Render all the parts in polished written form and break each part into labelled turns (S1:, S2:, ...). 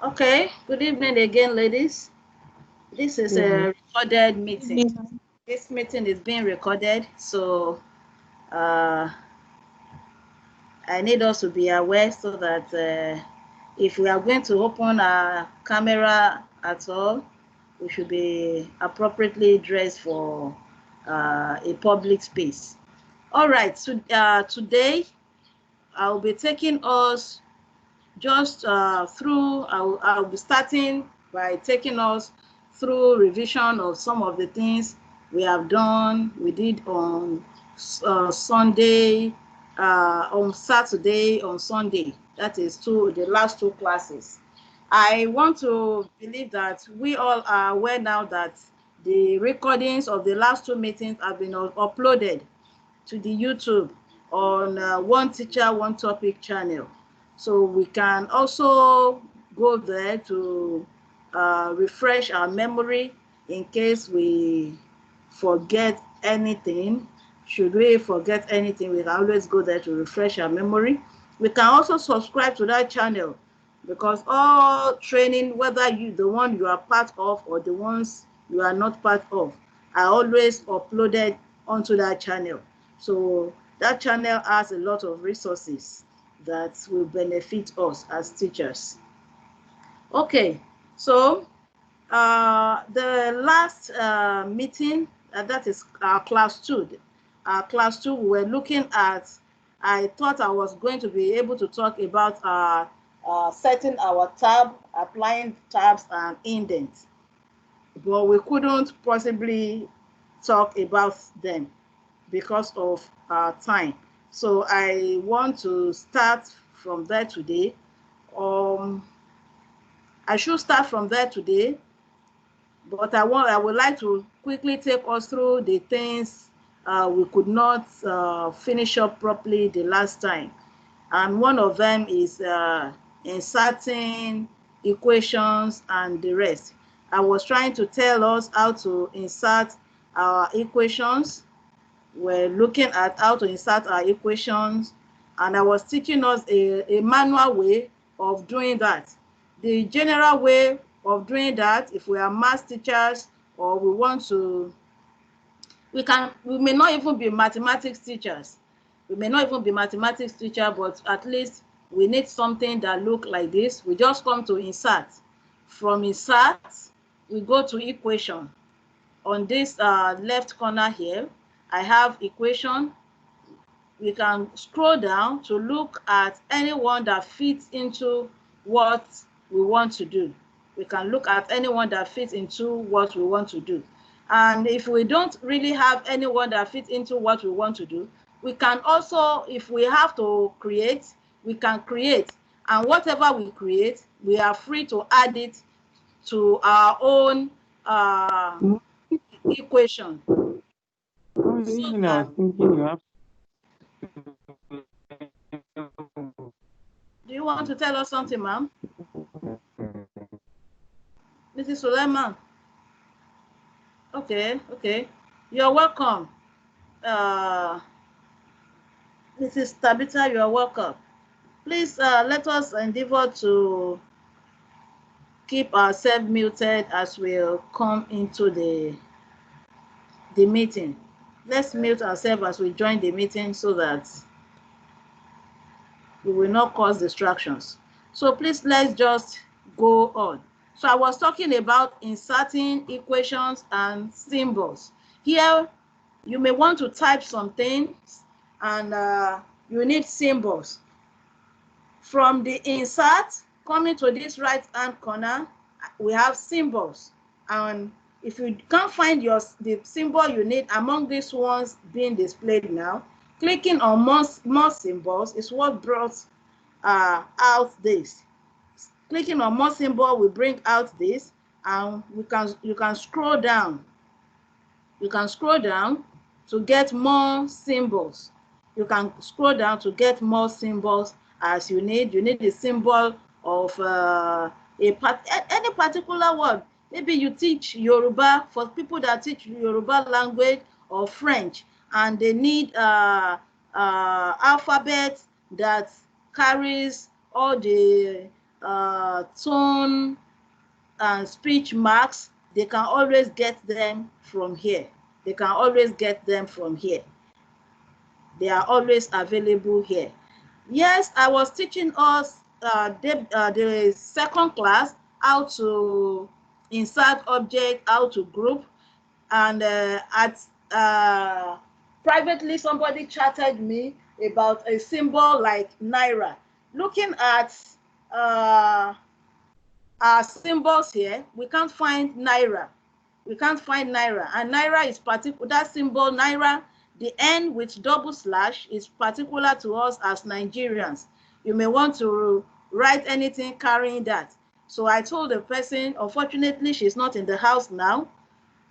S1: Okay, good evening again, ladies. This is a recorded meeting. This meeting is being recorded, so I need us to be aware so that if we are going to open our camera at all, we should be appropriately dressed for a public space. All right, so today I'll be taking us just through, I'll be starting by taking us through revision of some of the things we have done. We did on Sunday, on Saturday, on Sunday. That is the last two classes. I want to believe that we all are aware now that the recordings of the last two meetings have been uploaded to the YouTube on One Teacher, One Topic channel. So we can also go there to refresh our memory in case we forget anything. Should we forget anything, we can always go there to refresh our memory. We can also subscribe to that channel because all training, whether the one you are part of or the ones you are not part of, are always uploaded onto that channel. So that channel has a lot of resources that will benefit us as teachers. Okay, so the last meeting, that is our class 2. Class 2, we were looking at, I thought I was going to be able to talk about setting our tab, applying tabs and indents, but we couldn't possibly talk about them because of our time. So I want to start from there today. I should start from there today, but I would like to quickly take us through the things we could not finish up properly the last time. And one of them is inserting equations and the rest. I was trying to tell us how to insert our equations. We're looking at how to insert our equations, and I was teaching us a manual way of doing that. The general way of doing that, if we are math teachers or we want to, we may not even be mathematics teachers. We may not even be mathematics teacher, but at least we need something that look like this. We just come to insert. From insert, we go to equation. On this left corner here, I have equation. We can scroll down to look at anyone that fits into what we want to do. We can look at anyone that fits into what we want to do. And if we don't really have anyone that fits into what we want to do, we can also, if we have to create, we can create. And whatever we create, we are free to add it to our own equation.
S2: Even I was thinking you have.
S1: Do you want to tell us something, ma'am? Mrs. Suleiman. Okay. You're welcome. Mrs. Tabitha, you are welcome. Please let us endeavor to keep ourselves muted as we come into the meeting. Let's mute ourselves as we join the meeting so that we will not cause distractions. So please, let's just go on. So I was talking about inserting equations and symbols. Here, you may want to type some things and you need symbols. From the insert, coming to this right-hand corner, we have symbols. And if you can't find the symbol you need among these ones being displayed now, clicking on more symbols is what brought out this. Clicking on more symbol will bring out this, and you can scroll down. You can scroll down to get more symbols. You can scroll down to get more symbols as you need. You need the symbol of any particular word. Maybe you teach Yoruba, for people that teach Yoruba language or French, and they need alphabet that carries all the tone and speech marks, they can always get them from here. They can always get them from here. They are always available here. Yes, I was teaching us the second class how to insert object, how to group, and privately somebody chatted me about a symbol like naira. Looking at our symbols here, we can't find naira. We can't find naira, and naira is particular. That symbol naira, the N with double slash, is particular to us as Nigerians. You may want to write anything carrying that. So I told the person, unfortunately she's not in the house now,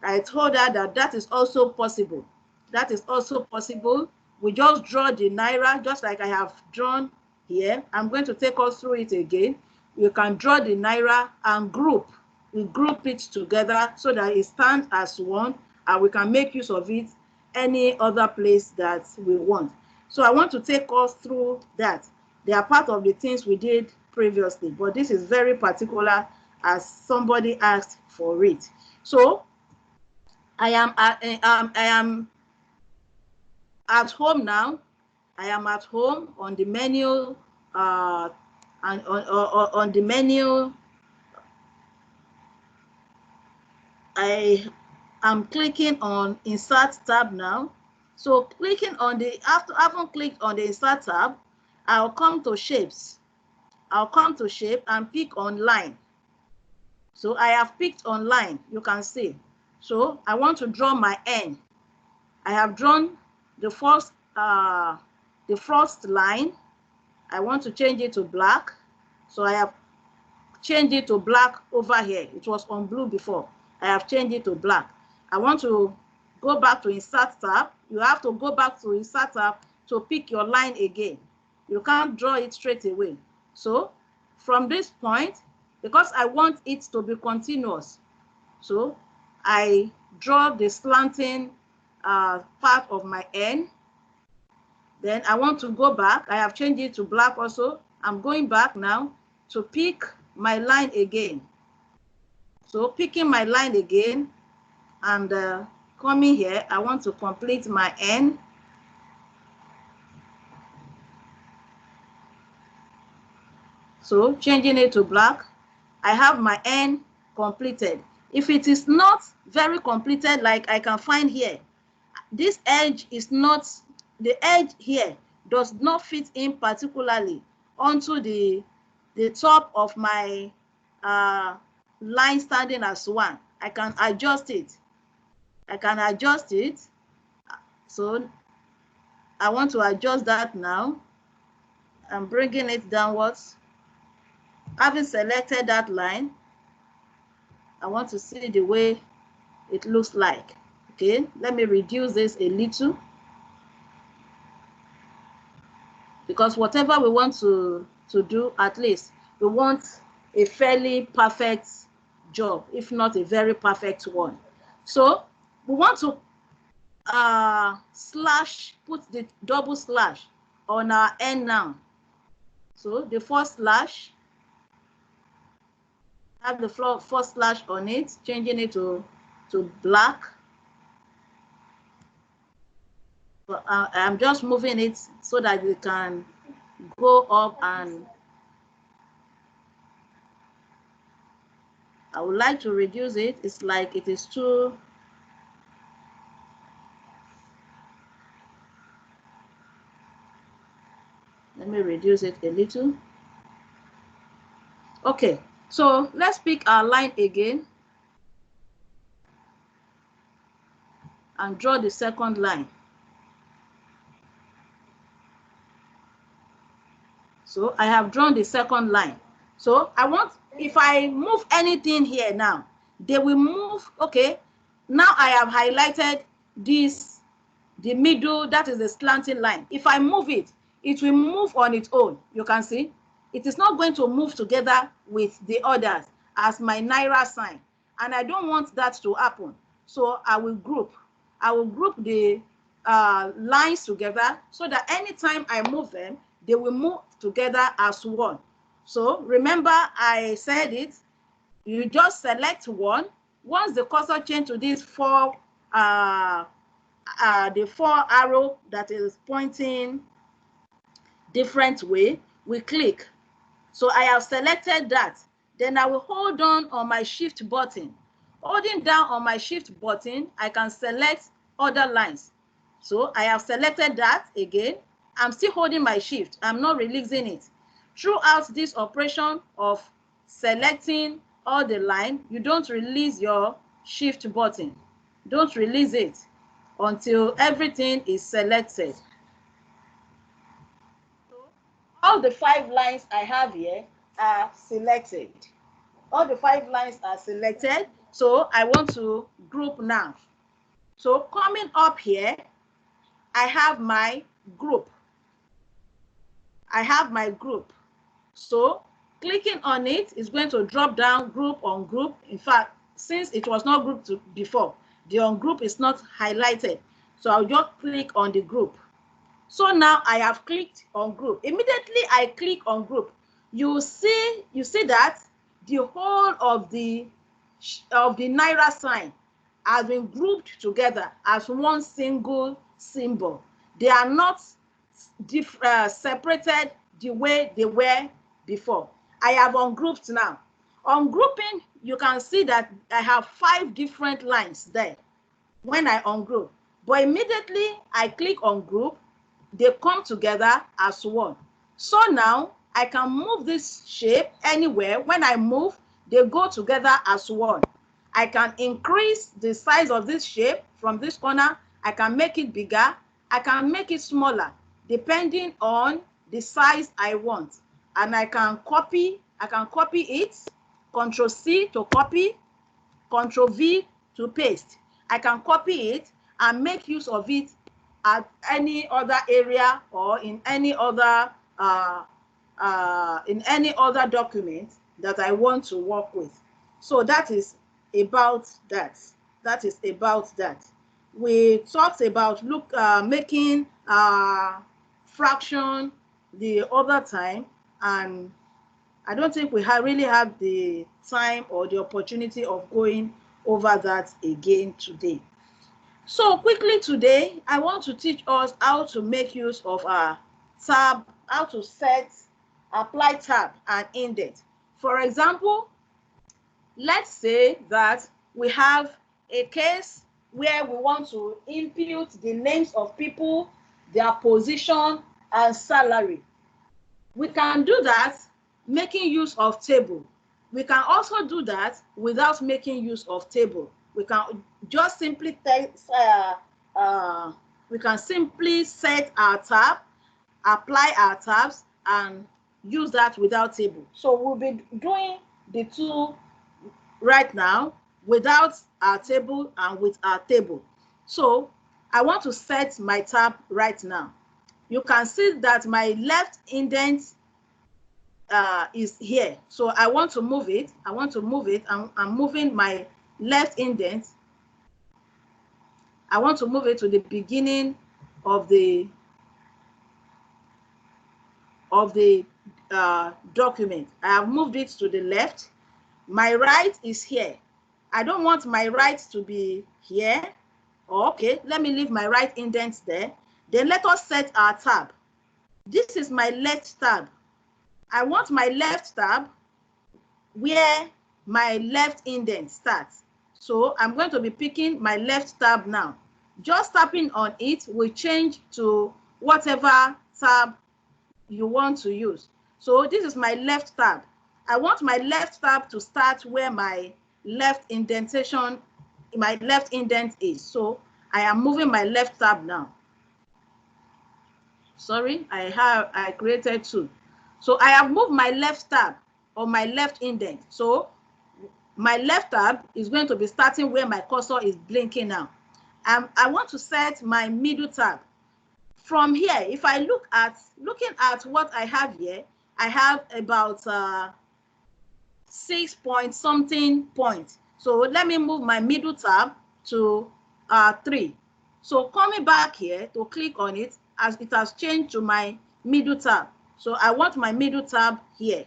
S1: I told her that that is also possible. That is also possible. We just draw the naira, just like I have drawn here. I'm going to take us through it again. You can draw the naira and group. We group it together so that it stands as one, and we can make use of it any other place that we want. So I want to take us through that. They are part of the things we did previously, but this is very particular as somebody asked for it. So I am at home now. I am at home on the menu, and on the menu, I am clicking on Insert tab now. So clicking on the, after having clicked on the Insert tab, I'll come to Shapes. I'll come to Shape and pick on Line. So I have picked on Line, you can see. So I want to draw my N. I have drawn the first line. I want to change it to black. So I have changed it to black over here. It was on blue before. I have changed it to black. I want to go back to Insert tab. You have to go back to Insert tab to pick your line again. You can't draw it straight away. So from this point, because I want it to be continuous, so I draw the slanting part of my N. Then I want to go back. I have changed it to black also. I'm going back now to pick my line again. So picking my line again and coming here, I want to complete my N. So changing it to black, I have my N completed. If it is not very completed, like I can find here, this edge is not, the edge here does not fit in particularly onto the top of my line standing as one. I can adjust it. I can adjust it. So I want to adjust that now. I'm bringing it downwards. Having selected that line, I want to see the way it looks like. Okay, let me reduce this a little, because whatever we want to do, at least we want a fairly perfect job, if not a very perfect one. So we want to slash, put the double slash on our N now. So the first slash, have the first slash on it, changing it to black. But I'm just moving it so that we can go up, and I would like to reduce it. It's like it is too, let me reduce it a little. Okay, so let's pick our line again and draw the second line. So I have drawn the second line. So I want, if I move anything here now, they will move. Okay, now I have highlighted this, the middle, that is the slanting line. If I move it, it will move on its own. You can see it is not going to move together with the others as my naira sign, and I don't want that to happen. So I will group the lines together so that anytime I move them, they will move together as one. So remember I said it, you just select one. Once the cursor change to this the 4 arrow that is pointing different way, we click. So I have selected that. Then I will hold on my shift button. Holding down on my shift button, I can select other lines. So I have selected that again. I'm still holding my shift. I'm not releasing it. Throughout this operation of selecting all the line, you don't release your shift button. Don't release it until everything is selected. All the 5 lines I have here are selected. All the 5 lines are selected. So I want to group now. So coming up here, I have my group. I have my group. So clicking on it is going to drop down group on group. In fact, since it was not grouped before, the on group is not highlighted. So I'll just click on the group. So now I have clicked on group. Immediately I click on group, you see that the whole of the Naira sign has been grouped together as one single symbol. They are not separated the way they were before. I have ungrouped now. On grouping, you can see that I have 5 different lines there when I ungroup. But immediately I click on group, they come together as one. So now I can move this shape anywhere. When I move, they go together as one. I can increase the size of this shape from this corner. I can make it bigger. I can make it smaller, depending on the size I want. And I can copy it, Control C to copy, Control V to paste. I can copy it and make use of it at any other area or in any other document that I want to work with. So that is about that. That is about that. We talked about making fraction the other time, and I don't think we really have the time or the opportunity of going over that again today. So quickly today, I want to teach us how to make use of our tab, how to apply tab and indent. For example, let's say that we have a case where we want to impute the names of people, their position, and salary. We can do that making use of table. We can also do that without making use of table. We can just simply set our tab, apply our tabs, and use that without table. So we'll be doing the two right now without our table and with our table. So I want to set my tab right now. You can see that my left indent is here. So I want to move it. I'm moving my left indent. I want to move it to the beginning of the document. I have moved it to the left. My right is here. I don't want my right to be here. Okay, let me leave my right indent there. Then let us set our tab. This is my left tab. I want my left tab where my left indent starts. So I'm going to be picking my left tab now. Just tapping on it will change to whatever tab you want to use. So this is my left tab. I want my left tab to start where my left indent is. So I am moving my left tab now. Sorry, I created two. So I have moved my left tab or my left indent. So my left tab is going to be starting where my cursor is blinking now. I want to set my middle tab. From here, if I looking at what I have here, I have about 6 point something points. So let me move my middle tab to 3. So coming back here to click on it, as it has changed to my middle tab. So I want my middle tab here.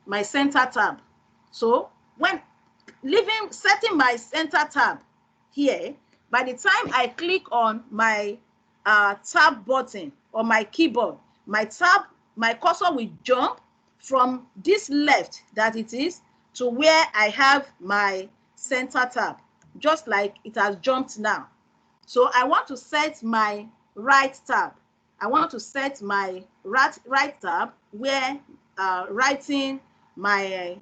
S1: my center tab. So when setting my center tab here, by the time I click on my tab button or my keyboard, my cursor will jump from this left that it is to where I have my center tab, just like it has jumped now. So I want to set my right tab. I want to set my right tab where writing my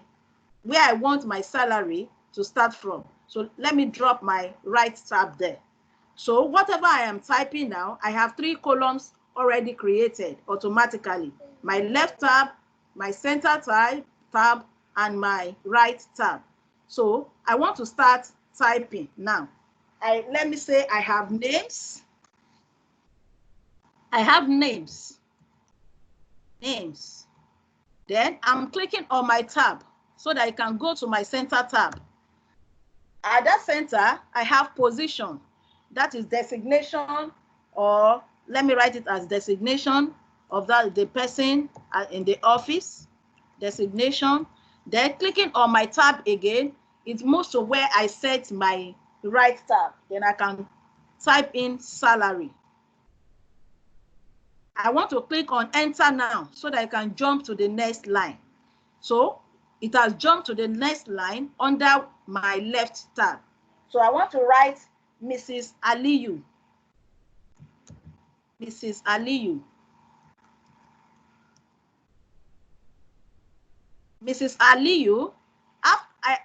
S1: where I want my salary to start from. So let me drop my right tab there. So whatever I am typing now, I have 3 columns already created automatically. My left tab, my center tab, and my right tab. So I want to start typing now. Let me say I have names. I have names. Then I'm clicking on my tab so that I can go to my center tab. At that center, I have position. That is designation, or let me write it as designation of the person in the office, designation. Then clicking on my tab again, it moves to where I set my right tab. Then I can type in salary. I want to click on enter now so that I can jump to the next line. So it has jumped to the next line under my left tab. So I want to write Mrs. Aliyu. Mrs. Aliyu. Mrs. Aliyu,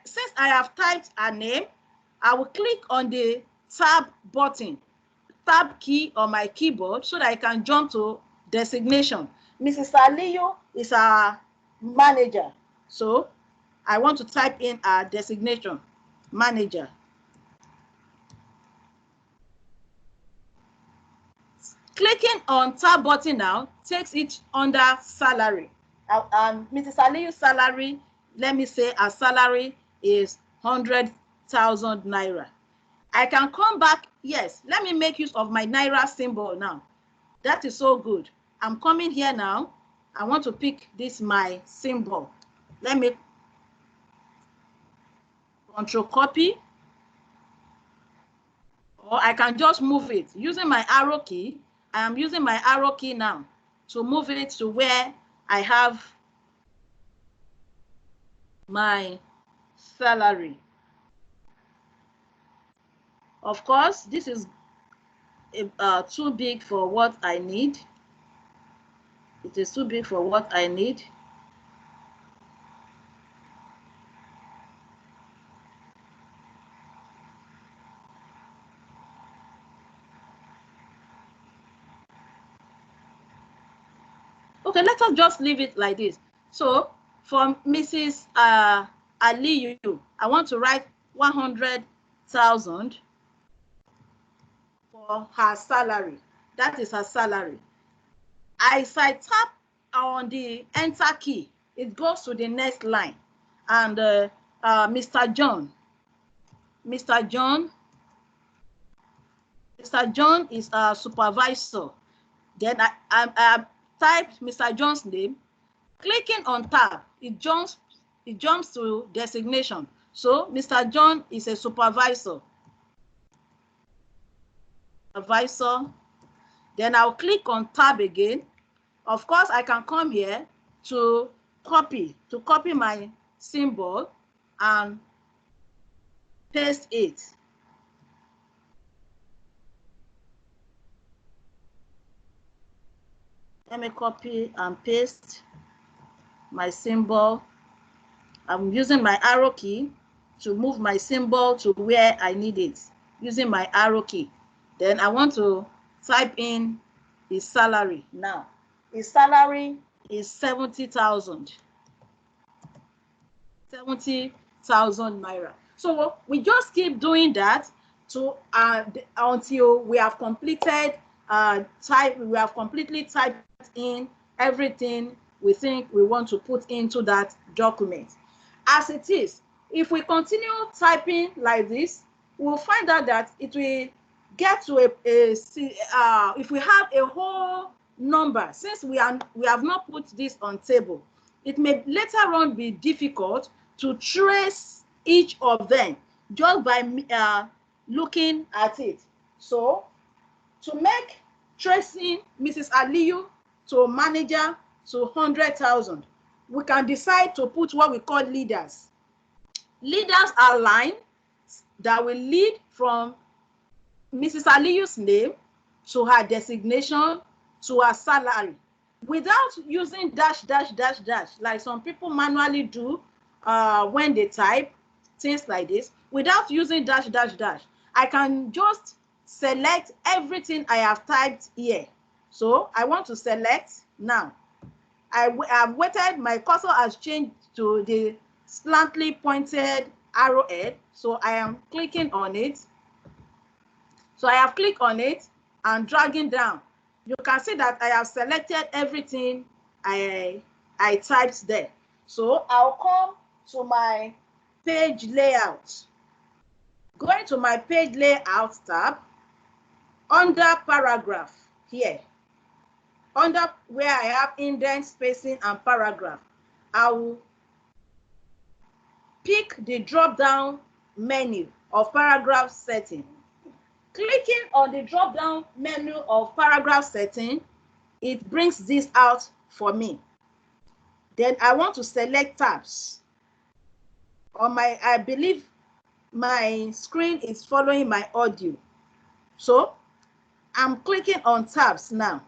S1: since I have typed her name, I will click on the tab button, tab key on my keyboard so that I can jump to designation. Mrs. Aliyu is our manager. So I want to type in our designation, manager. Clicking on tab button now takes it under salary. Mrs. Aliyu's salary, let me say her salary is 100,000 naira. I can come back. Yes, let me make use of my naira symbol now. That is so good. I'm coming here now. I want to pick this my symbol. Let me control copy, or I can just move it using my arrow key. I am using my arrow key now to move it to where I have my salary. Of course, this is too big for what I need. It is too big for what I need. Okay, let us just leave it like this. So for Mrs. Aliyu, I want to write 100,000 for her salary. That is her salary. As I tap on the enter key, it goes to the next line. And Mr. John is a supervisor. Then I typed Mr. John's name. Clicking on tab, it jumps to designation. So Mr. John is a supervisor. Then I'll click on tab again. Of course, I can come here to copy my symbol and paste it. Let me copy and paste my symbol. I'm using my arrow key to move my symbol to where I need it, using my arrow key. Then I want to type in his salary now. His salary is 70,000. 70,000 naira. So we just keep doing that until we have completed we have completely typed in everything we think we want to put into that document. As it is, if we continue typing like this, we'll find out that it will get to if we have a whole number, since we have not put this on table, it may later on be difficult to trace each of them just by looking at it. So to make tracing Mrs. Aliyu to manager to 100,000, we can decide to put what we call leaders. Leaders are lines that will lead from Mrs. Aliyu's name to her designation to her salary without using dash, dash, dash, dash, like some people manually do when they type things like this. Without using dash, dash, dash, I can just select everything I have typed here. So I want to select now. I've waited, my cursor has changed to the slightly pointed arrowhead. So I am clicking on it. So I have clicked on it and dragging down. You can see that I have selected everything I typed there. So I'll come to my page layout. Going to my page layout tab, under paragraph here, under where I have indent, spacing, and paragraph, I will pick the drop-down menu of paragraph setting. Clicking on the drop-down menu of paragraph setting, it brings this out for me. Then I want to select tabs. On my, I believe my screen is following my audio. So I'm clicking on tabs now.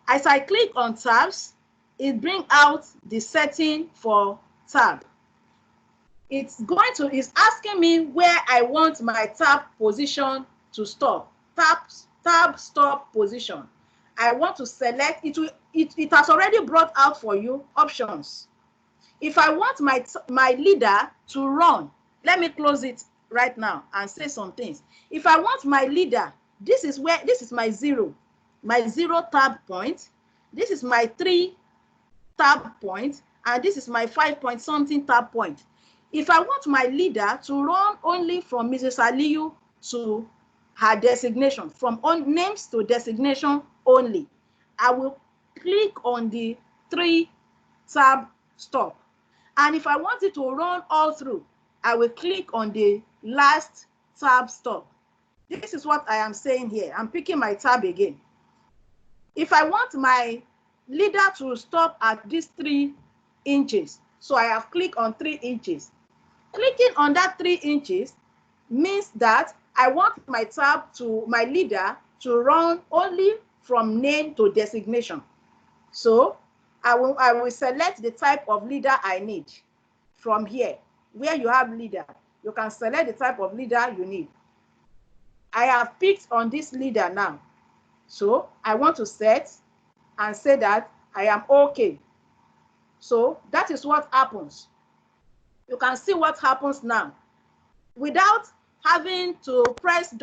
S1: As I click on tabs, it brings out the setting for tab. It's asking me where I want my tab position to stop. Tab stop position. I want to select it. It has already brought out for you options. If I want my leader to run, let me close it right now and say some things. If I want my leader, this is my zero tab point. This is my 3 tab point, and this is my 5 point something tab point. If I want my leader to run only from Mrs. Aliyu to her designation, from names to designation only, I will click on the 3 tab stop. And if I want it to run all through, I will click on the last tab stop. This is what I am saying here. I'm picking my tab again. If I want my leader to stop at these 3 inches, so I have clicked on 3 inches. Clicking on that 3 inches means that I want my leader to run only from name to designation. So I will select the type of leader I need from here. Where you have leader, you can select the type of leader you need. I have picked on this leader now. So I want to set and say that I am okay. So that is what happens. You can see what happens now. Without having to press ...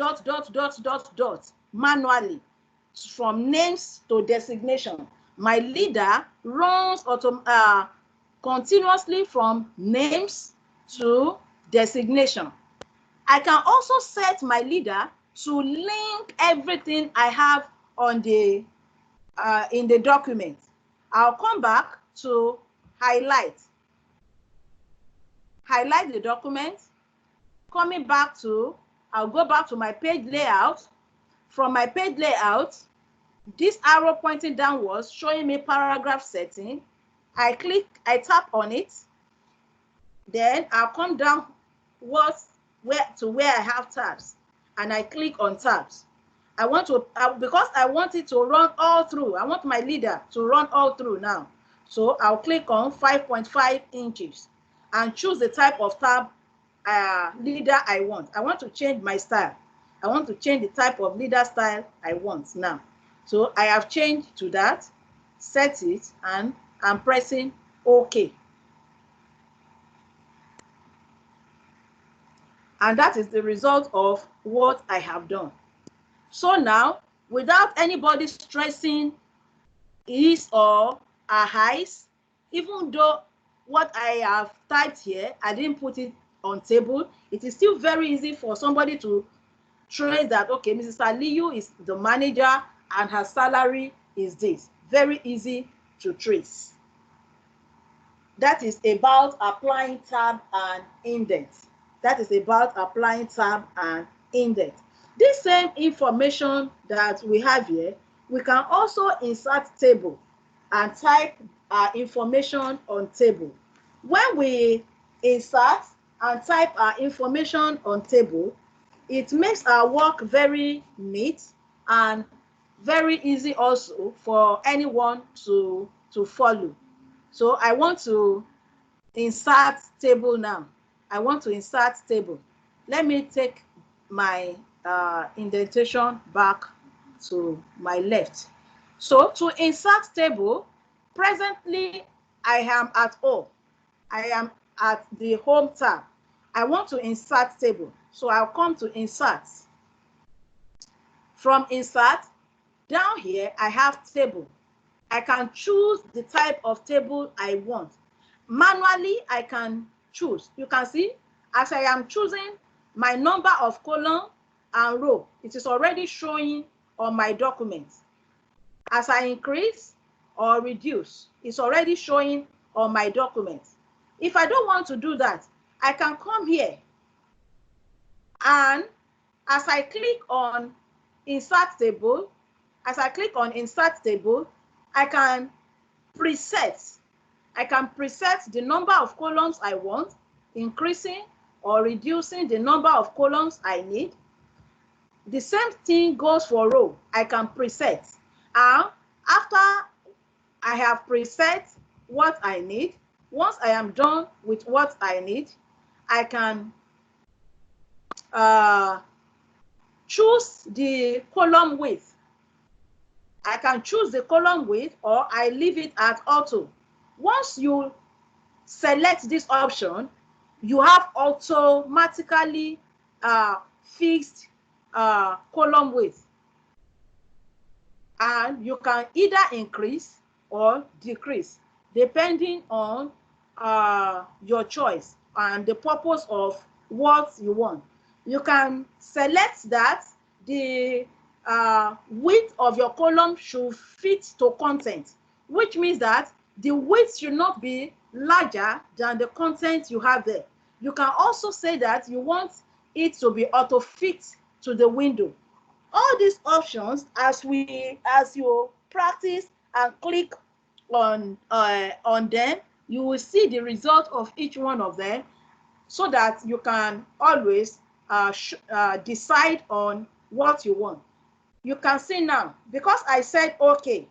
S1: manually from names to designation, my leader runs continuously from names to designation. I can also set my leader to link everything I have on the in the document. I'll come back to highlight the document. Coming back to, I'll go back to my page layout. From my page layout, this arrow pointing downwards showing me paragraph setting. I tap on it. Then I'll come down where I have tabs, and I click on tabs. I want to, because I want it to run all through. I want my leader to run all through now. So I'll click on 5.5 inches and choose the type of tab leader I want. I want to change my style. I want to change the type of leader style I want now. So I have changed to that, set it, and I'm pressing OK. And that is the result of what I have done. So now, without anybody stressing his or her eyes, even though what I have typed here, I didn't put it on table, it is still very easy for somebody to trace that, okay, Mrs. Aliyu is the manager and her salary is this. Very easy to trace. That is about applying tab and indent. That is about applying tab and indent. This same information that we have here, we can also insert table and type our information on table. When we insert and type our information on table, it makes our work very neat and very easy also for anyone to follow. So I want to insert table now. I want to insert table. Let me take my indentation back to my left. So to insert table, presently I am at home. I am at the home tab. I want to insert table. So I'll come to insert. From insert, down here I have table. I can choose the type of table I want. Manually, I can choose. You can see, as I am choosing my number of column and row, it is already showing on my document. As I increase or reduce, it's already showing on my document. If I don't want to do that, I can come here, and as I click on insert table, I can preset. I can preset the number of columns I want, increasing or reducing the number of columns I need. The same thing goes for row. I can preset. And after I have preset what I need, once I am done with what I need, I can choose the column width. I can choose the column width, or I leave it at auto. Once you select this option, you have automatically fixed column width, and you can either increase or decrease depending on your choice and the purpose of what you want. You can select that the width of your column should fit to content, which means that the width should not be larger than the content you have there. You can also say that you want it to be auto fit to the window. All these options, as you practice and click on them, you will see the result of each one of them, so that you can always decide on what you want. You can see now, because I said okay,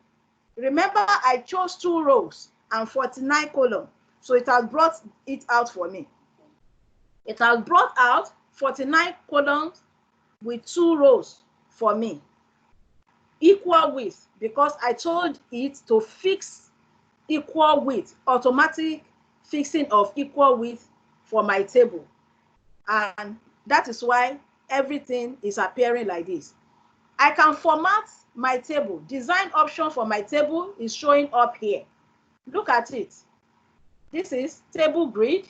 S1: remember I chose 2 rows and 49 columns, so it has brought it out for me. It has brought out 49 columns with 2 rows for me, equal width, because I told it to fix equal width, automatic fixing of equal width for my table. And that is why everything is appearing like this. I can format my table. Design option for my table is showing up here. Look at it. This is table grid.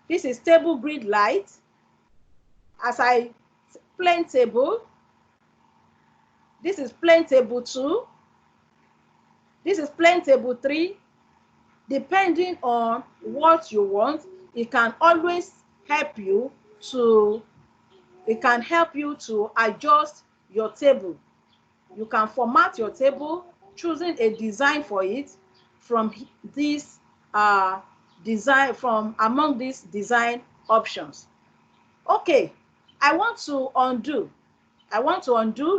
S1: This is table grid light. As I plain table, this is plain table 2. This is plain table 3. Depending on what you want, it can always help you to adjust your table. You can format your table, choosing a design for it from this among these design options. Okay, I want to undo.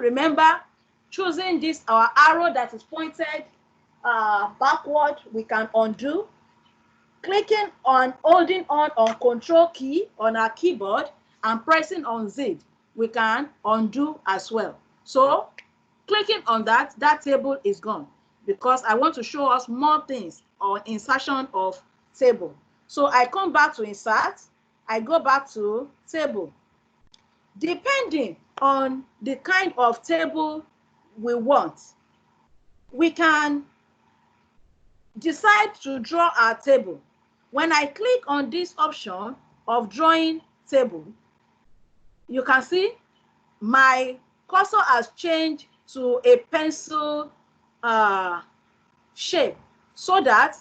S1: Remember, choosing this our arrow that is pointed backward, we can undo. Clicking on, holding on Control key on our keyboard and pressing on Z, we can undo as well. So clicking on that table is gone, because I want to show us more things on insertion of table. So I come back to insert, I go back to table. Depending on the kind of table we want, we can decide to draw our table. When I click on this option of drawing table, you can see my cursor has changed to a pencil shape, so that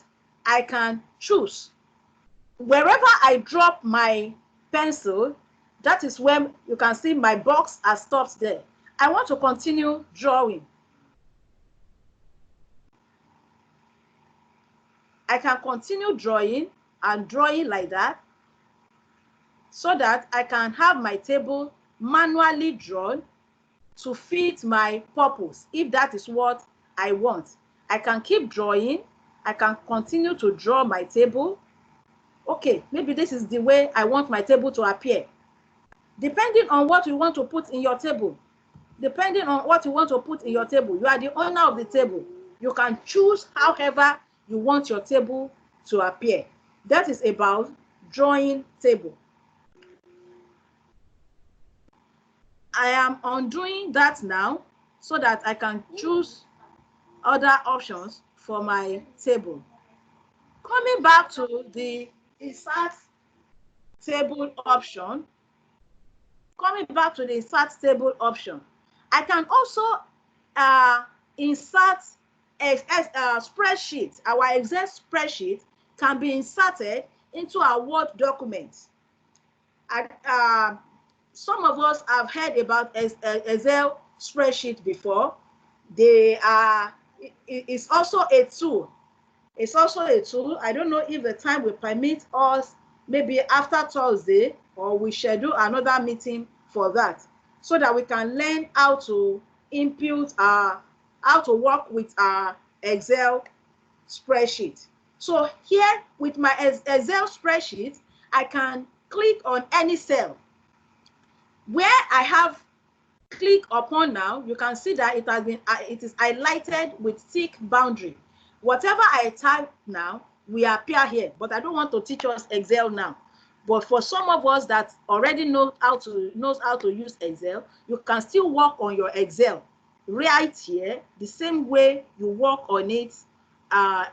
S1: I can choose Wherever I drop my pencil, that is when you can see my box has stopped there. I want to continue drawing. I can continue drawing and drawing like that, so that I can have my table manually drawn to fit my purpose, if that is what I want. I can keep drawing. I can continue to draw my table. Okay, maybe this is the way I want my table to appear. Depending on what you want to put in your table, you are the owner of the table. You can choose however you want your table to appear. That is about drawing table. I am undoing that now so that I can choose other options for my table. Coming back to the insert table option, I can also insert a spreadsheet. Our Excel spreadsheet can be inserted into our Word document. Some of us have heard about Excel spreadsheet before. It's also a tool. I don't know if the time will permit us, maybe after Thursday, or we schedule another meeting for that, so that we can learn how to how to work with our Excel spreadsheet. So here with my Excel spreadsheet, I can click on any cell. Where I have click upon now, you can see that it is highlighted with thick boundary. Whatever I type now will appear here, but I don't want to teach us Excel now. But for some of us that already knows how to use Excel, you can still work on your Excel right here, the same way you work on it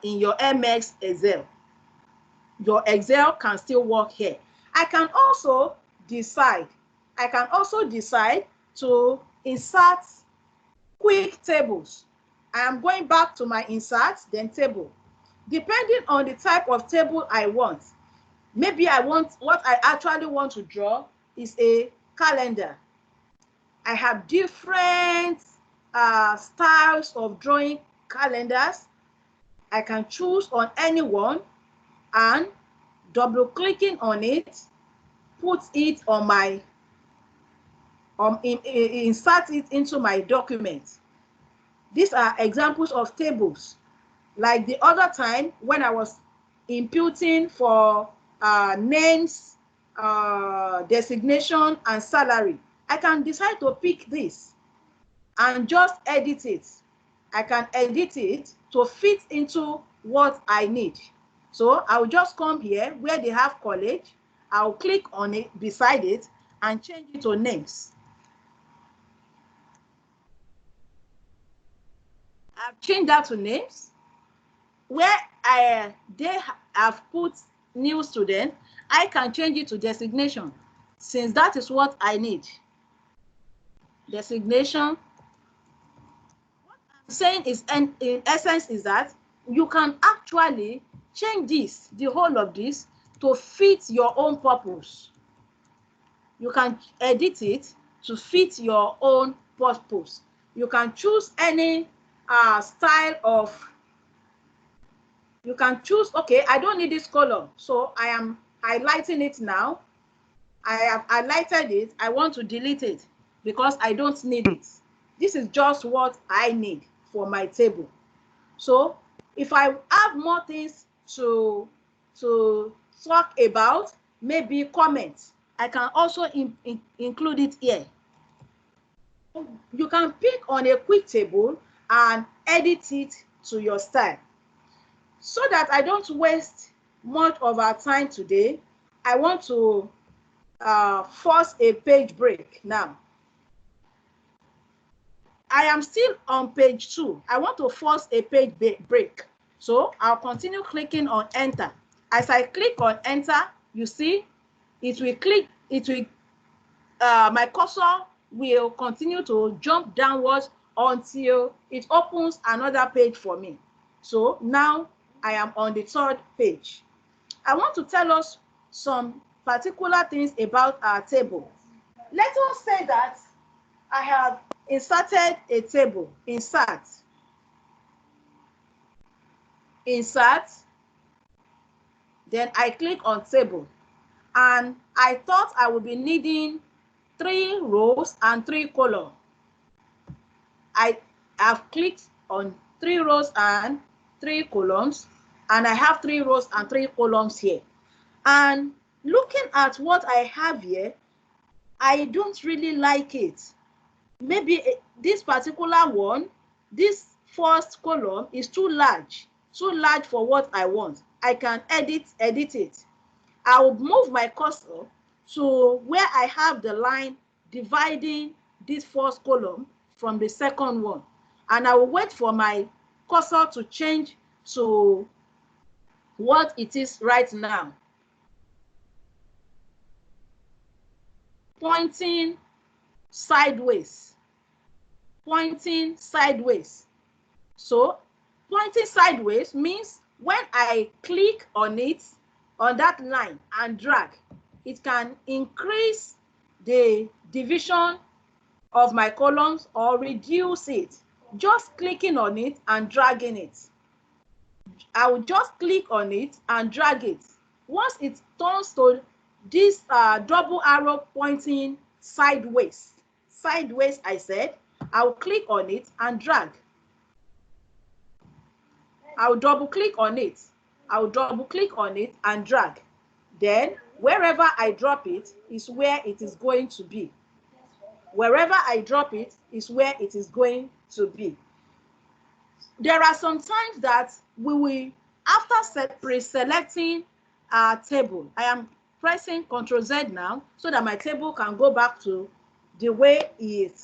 S1: in your MX Excel. Your Excel can still work here. I can also decide to insert quick tables. I am going back to my insert, then table. Depending on the type of table I want, maybe what I actually want to draw is a calendar. I have different styles of drawing calendars. I can choose on any one and double clicking on it, put it on my insert it into my document. These are examples of tables. Like the other time when I was imputing for names, designation, and salary, I can decide to pick this and just edit it. I can edit it to fit into what I need. So I'll just come here where they have college. I'll click on it beside it and change it to names. I've changed that to names. Where they have put new student, I can change it to designation, since that is what I need. Designation. What I'm saying is, and in essence, is that you can actually change this, the whole of this, to fit your own purpose. You can edit it to fit your own purpose. You can choose any style of, you can choose, okay, I don't need this color, so I am highlighting it now. I have highlighted it. I want to delete it because I don't need it. This is just what I need for my table. So if I have more things to talk about, maybe comments, I can also include it here. You can pick on a quick table and edit it to your style. So that I don't waste much of our time today, I want to force a page break now. I am still on page 2. I want to force a page break. So I'll continue clicking on enter. As I click on enter, you see my cursor will continue to jump downwards until it opens another page for me. So now I am on the 3rd page. I want to tell us some particular things about our table. Let us say that I have inserted a table. Insert, then I click on table, and I thought I would be needing 3 rows and 3 columns. I have clicked on 3 rows and 3 columns, and I have 3 rows and 3 columns here. And looking at what I have here, I don't really like it. Maybe this particular one, this first column is too large for what I want. I can edit it. I will move my cursor to where I have the line dividing this first column from the second one, and I will wait for my cursor to change to what it is right now, pointing sideways. So pointing sideways means when I click on it, on that line, and drag, it can increase the division of my columns or reduce it. Just clicking on it and dragging it. I will just click on it and drag it. Once it turns to this double arrow pointing sideways, I said, I will click on it and drag. I will double click on it. And drag. Then wherever I drop it is where it is going to be. Wherever I drop it is where it is going to be. There are some times that we will, after pre-selecting our table, I am pressing Ctrl Z now so that my table can go back to the way it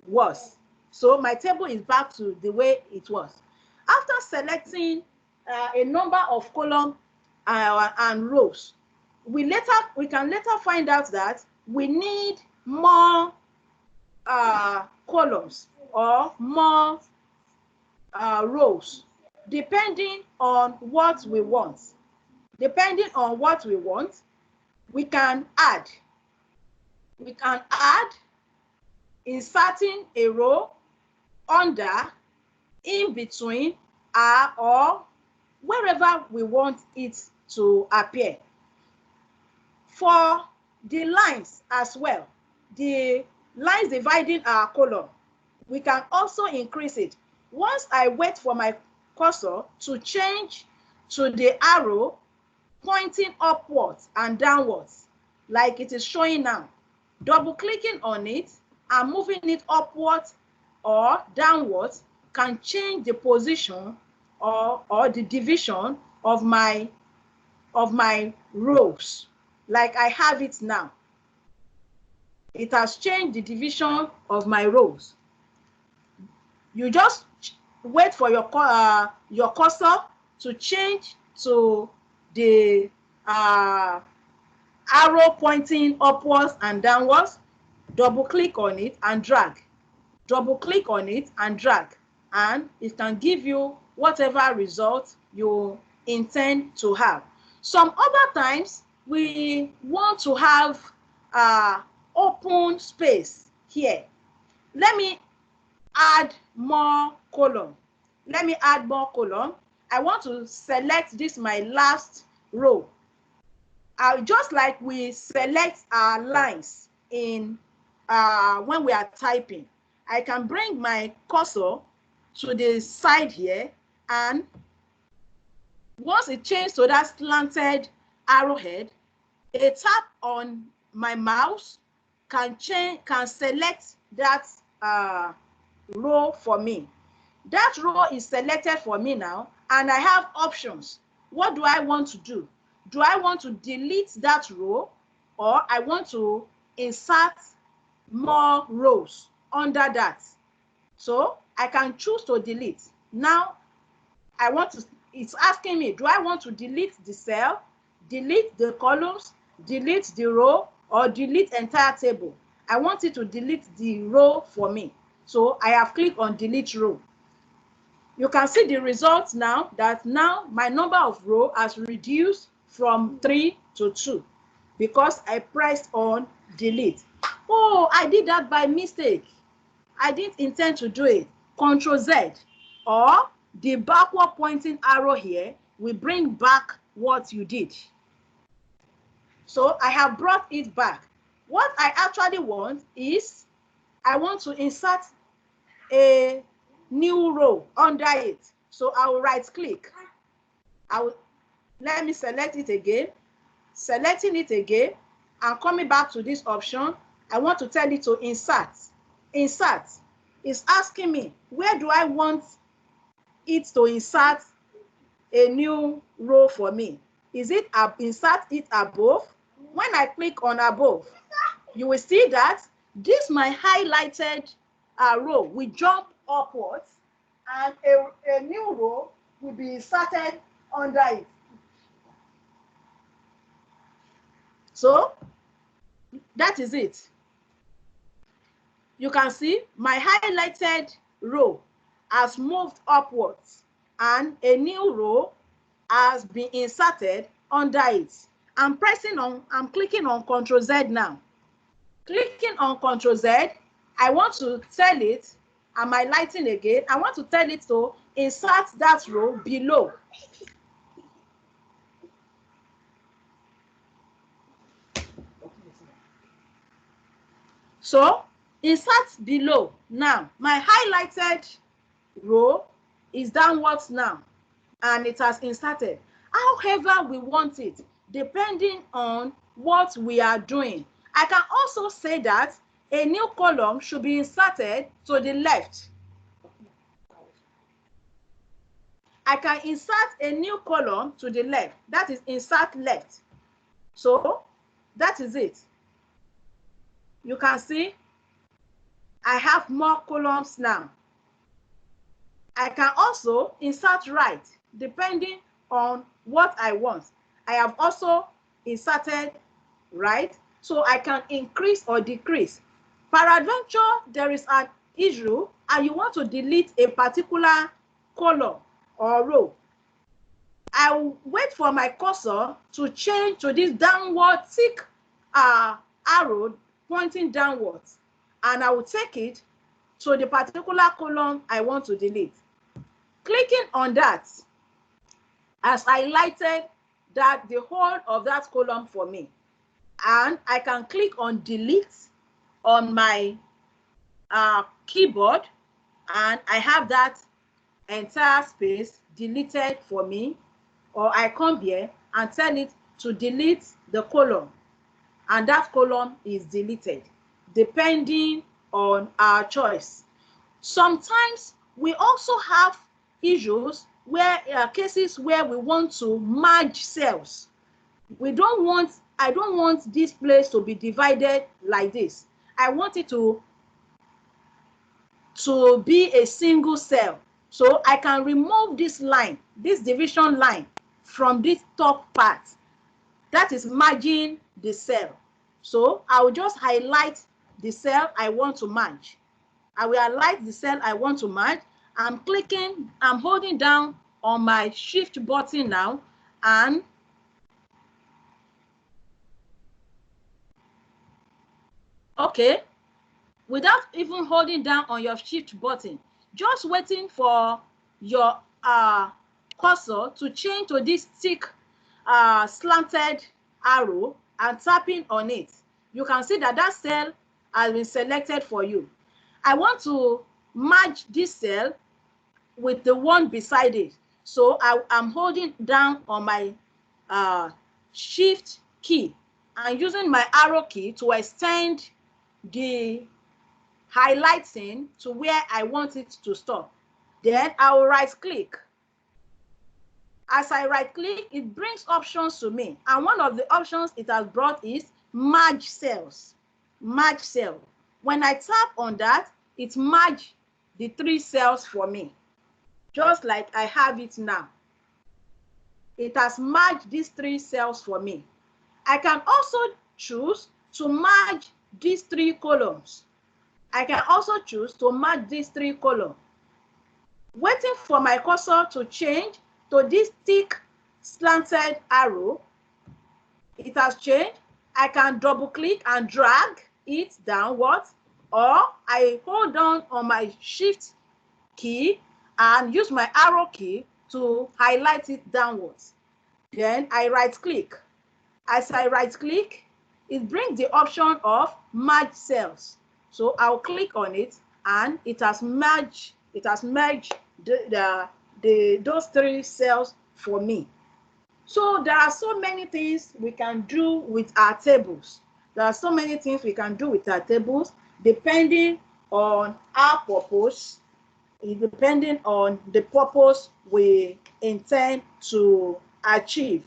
S1: was. So my table is back to the way it was. After selecting a number of columns and rows, we can later find out that we need more columns or more rows, depending on what we want. We can add inserting a row, under, in between, or wherever we want it to appear. For the lines as well, the lines dividing our column, we can also increase it. Once I wait for my cursor to change to the arrow pointing upwards and downwards, like it is showing now, double clicking on it and moving it upwards or downwards can change the position or the division of my rows, like I have it now. It has changed the division of my rows. You just wait for your cursor to change to the arrow pointing upwards and downwards, double click on it and drag. Double click on it and drag, and it can give you whatever result you intend to have. Some other times we want to have open space here. Let me add more column. I want to select this, my last row. Just like we select our lines in when we are typing, I can bring my cursor to the side here, and once it changes to that slanted arrowhead, a tap on my mouse can select that row for me. That row is selected for me now, and I have options. What do I want to do? Do I want to delete that row, or I want to insert more rows under that? So I can choose to delete. Now it's asking me, do I want to delete the cell, delete the columns, delete the row, or delete entire table? I want it to delete the row for me. So I have clicked on delete row. You can see the results now, that now my number of rows has reduced from 3 to 2 because I pressed on delete. Oh, I did that by mistake. I didn't intend to do it. Control Z or the backward pointing arrow here will bring back what you did. So I have brought it back. What I actually want is I want to insert a new row under it. So I will right click. Let me select it again, selecting it again, and coming back to this option. I want to tell it to insert. Insert is asking me, where do I want it to insert a new row for me? Is it insert it above? When I click on above, you will see that this my highlighted row will jump upwards and a new row will be inserted under it. So that is it. You can see my highlighted row has moved upwards and a new row has been inserted under it. I'm clicking on Ctrl Z now. Clicking on Ctrl Z, I want to tell it, am I highlighting again? I want to tell it to insert that row below. So insert below. Now my highlighted row is downwards now and it has inserted. However we want it, depending on what we are doing. I can also say that a new column should be inserted to the left. I can insert a new column to the left. That is insert left. So that is it. You can see I have more columns now. I can also insert right depending on what I want. I have also inserted right, so I can increase or decrease. Peradventure, there is an issue and you want to delete a particular column or row. I will wait for my cursor to change to this downward tick arrow pointing downwards, and I will take it to the particular column I want to delete. Clicking on that has highlighted that the whole of that column for me, and I can click on delete on my keyboard and I have that entire space deleted for me, or I come here and tell it to delete the column and that column is deleted depending on our choice. Sometimes we also have issues where cases where we want to merge cells. I don't want this place to be divided like this. I want it to be a single cell. So I can remove this line, this division line from this top part. That is merging the cell. So I will just highlight the cell I want to merge. I will highlight the cell I want to merge. I'm holding down on my shift button now, and okay, without even holding down on your shift button, just waiting for your cursor to change to this thick slanted arrow and tapping on it, you can see that that cell has been selected for you. I want to merge this cell with the one beside it, so I'm holding down on my shift key and using my arrow key to extend the highlighting to where I want it to stop. Then I will right click. As I right click, it brings options to me, and one of the options it has brought is merge cells. Merge cell. When I tap on that, it merges the 3 cells for me, just like I have it now. It has merged these 3 cells for me. I can also choose to merge these 3 columns. I can also choose to merge these 3 columns. Waiting for my cursor to change to this thick slanted arrow, it has changed. I can double click and drag it downwards, or I hold down on my shift key and use my arrow key to highlight it downwards. Then I right click. As I right click, it brings the option of merge cells. So I'll click on it and it has merged those 3 cells for me. So there are so many things we can do with our tables. There are so many things we can do with our tables depending on our purpose, depending on the purpose we intend to achieve,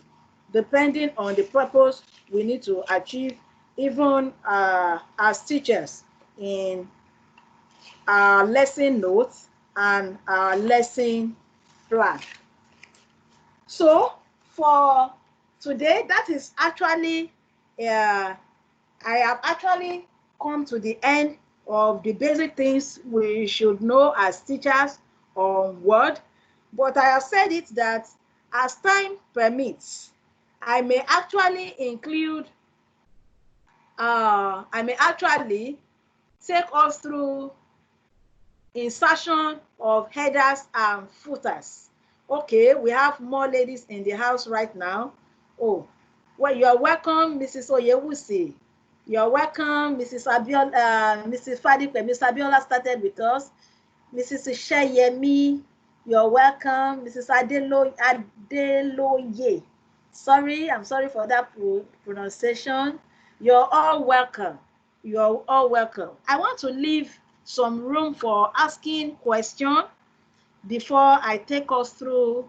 S1: depending on the purpose we need to achieve, even as teachers in our lesson notes and our lesson plan. So for today, that is actually, I have actually come to the end of the basic things we should know as teachers on Word. But I have said it that as time permits, I may actually take us through insertion of headers and footers. Okay, we have more ladies in the house right now. Oh, well, you're welcome, Mrs. Oyewusi. You're welcome, Mrs. Abiola, Mrs. Fadipe. Mr. Abiola started with us. Mrs. Sheyemi, you're welcome. Mrs. Adeloye. Sorry, I'm sorry for that pronunciation. You're all welcome. You're all welcome. I want to leave some room for asking questions before I take us through,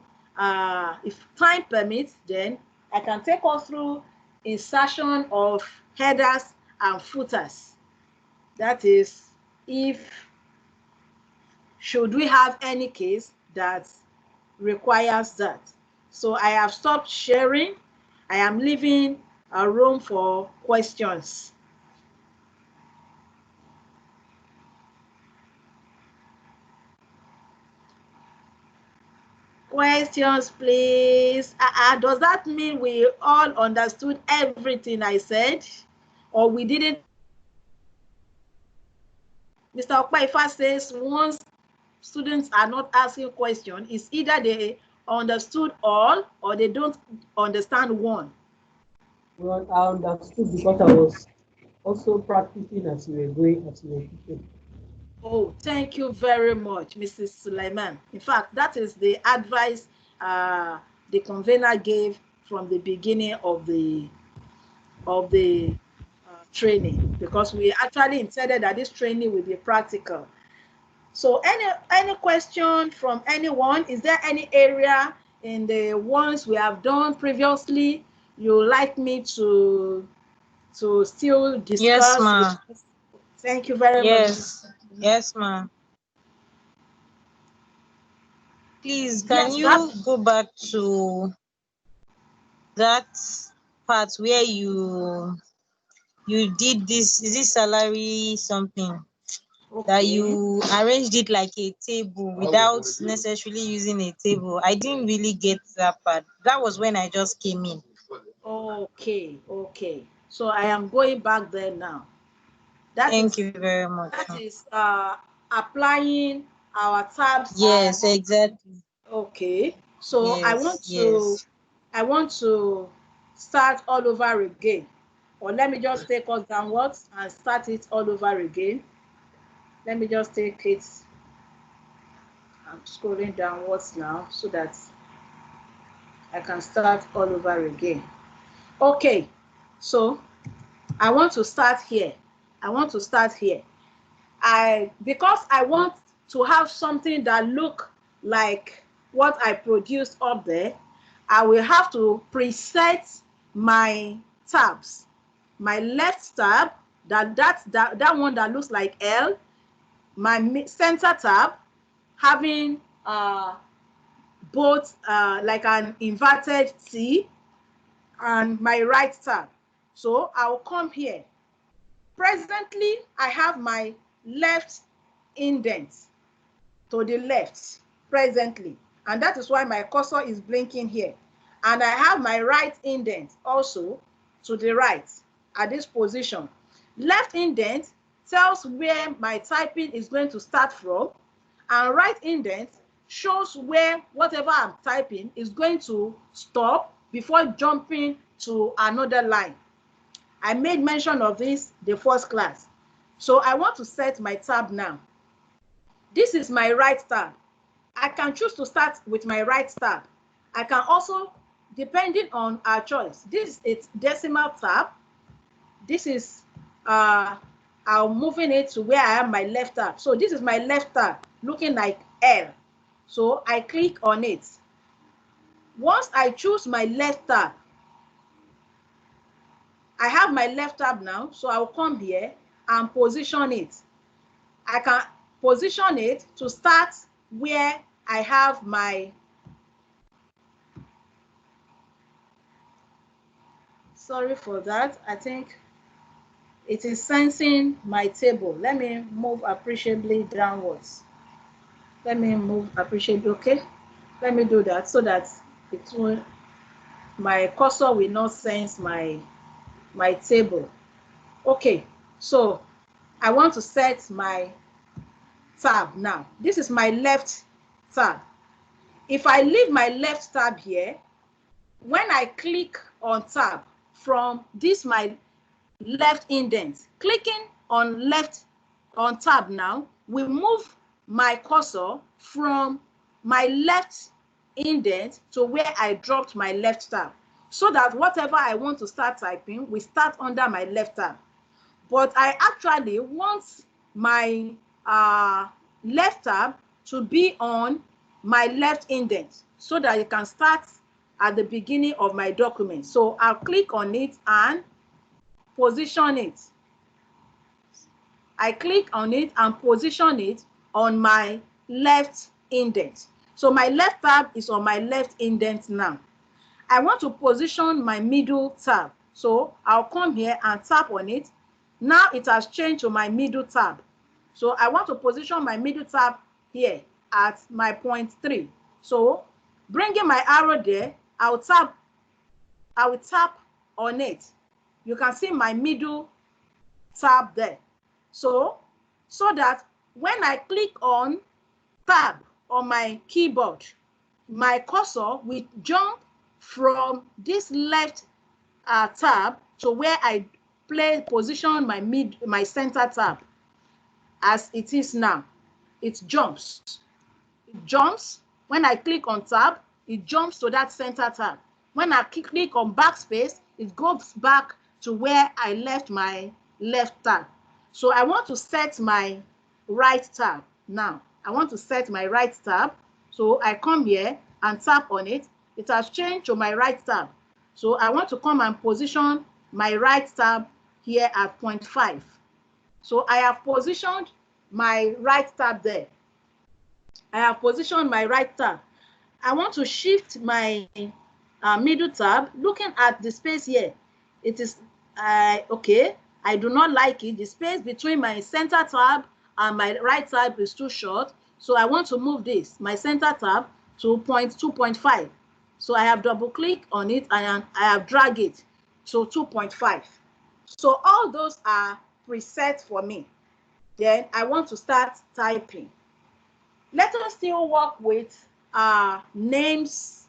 S1: if time permits, then I can take us through insertion of headers and footers. That is, should we have any case that requires that. So I have stopped sharing. I am leaving a room for questions. Questions, please. Does that mean we all understood everything I said? Or we didn't? Mr. Okpaifa says once students are not asking questions, it's either they understood all or they don't understand one.
S2: Well, I understood because I was also practicing as you were going, as you were teaching.
S1: Oh, thank you very much, Mrs. Sulaiman. In fact, that is the advice the convener gave from the beginning of the training, because we actually intended that this training will be practical. So any question from anyone? Is there any area in the ones we have done previously you like me to still discuss?
S3: Yes, ma.
S1: Thank you very much.
S3: Yes, ma. Please, can you go back to that part where you did this? Is this salary something? Okay. That you arranged it like a table without necessarily using a table? I didn't really get that part. That was when I just came in.
S1: Okay. So I am going back there now.
S3: Thank you very much.
S1: That is applying our tabs.
S3: Yes, exactly.
S1: Okay. So
S3: Yes,
S1: I want to start all over again. Or let me just take us downwards and start it all over again. Let me just take it. I'm scrolling downwards now so that I can start all over again. Okay. So I want to start here. Because I want to have something that look like what I produced up there, I will have to preset my tabs. My left tab, that one that looks like L, my center tab having both like an inverted T, and my right tab. So I'll come here. Presently, I have my left indent to the left presently, and that is why my cursor is blinking here. And I have my right indent also to the right at this position. Left indent tells where my typing is going to start from, and right indent shows where whatever I'm typing is going to stop before jumping to another line. I made mention of this the first class. So I want to set my tab now. This is my right tab. I can choose to start with my right tab. I can also, depending on our choice, this is decimal tab. This is I'm moving it to where I have my left tab. So this is my left tab looking like L. So I click on it. Once I choose my left tab, I have my left tab now, so I'll come here and position it. I can position it to start where I have my, sorry for that, I think it is sensing my table. Let me move appreciably downwards. Let me move appreciably, okay? Let me do that so that it will, my cursor will not sense my table. Okay, so I want to set my tab now. This is my left tab. If I leave my left tab here, when I click on tab from this my left indent, clicking on left on tab now will move my cursor from my left indent to where I dropped my left tab, so that whatever I want to start typing will start under my left tab. But I actually want my left tab to be on my left indent so that it can start at the beginning of my document. So I'll click on it and position it. I click on it and position it on my left indent. So my left tab is on my left indent now. I want to position my middle tab. So I'll come here and tap on it. Now it has changed to my middle tab. So I want to position my middle tab here at my point 3. So bringing my arrow there, I will tap on it. You can see my middle tab there. So that when I click on tab on my keyboard, my cursor will jump from this left tab to where I position my center tab as it is now. It jumps. When I click on tab, it jumps to that center tab. When I click on backspace, it goes back to where I left my left tab. So I want to set my right tab now. I want to set my right tab. So I come here and tap on it. It has changed to my right tab. So I want to come and position my right tab here at 0.5. So I have positioned my right tab there. I have positioned my right tab. I want to shift my middle tab. Looking at the space here, it is okay. I do not like it. The space between my center tab and my right tab is too short. So I want to move this, my center tab, to 2.5. So I have double click on it and I have dragged it to 2.5. So all those are preset for me. Then I want to start typing. Let us still work with names,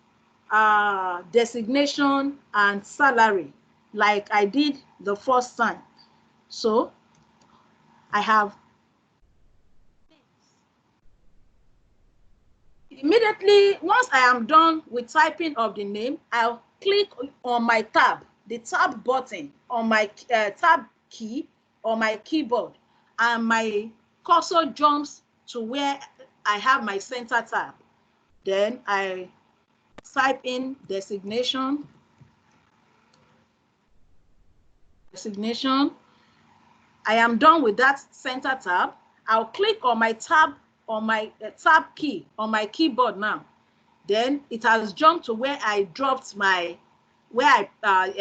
S1: designation, and salary, like I did the first time. So I have immediately, once I am done with typing of the name, I'll click on my tab, the tab button on my tab key on my keyboard, and my cursor jumps to where I have my center tab. Then I type in designation. I am done with that center tab. I'll click on my tab tab key on my keyboard now. Then it has jumped to where I dropped I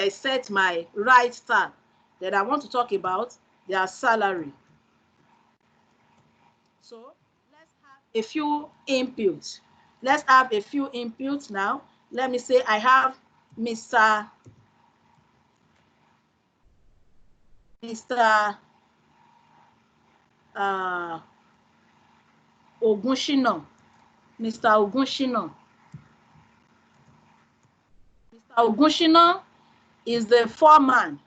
S1: set my right tab that I want to talk about, their salary. So let's have a few inputs. Let's have a few inputs now. Let me say I have Mr. Mr. Ogunshina. Mr. Ogunshina. Mr. Ogunshina is the foreman.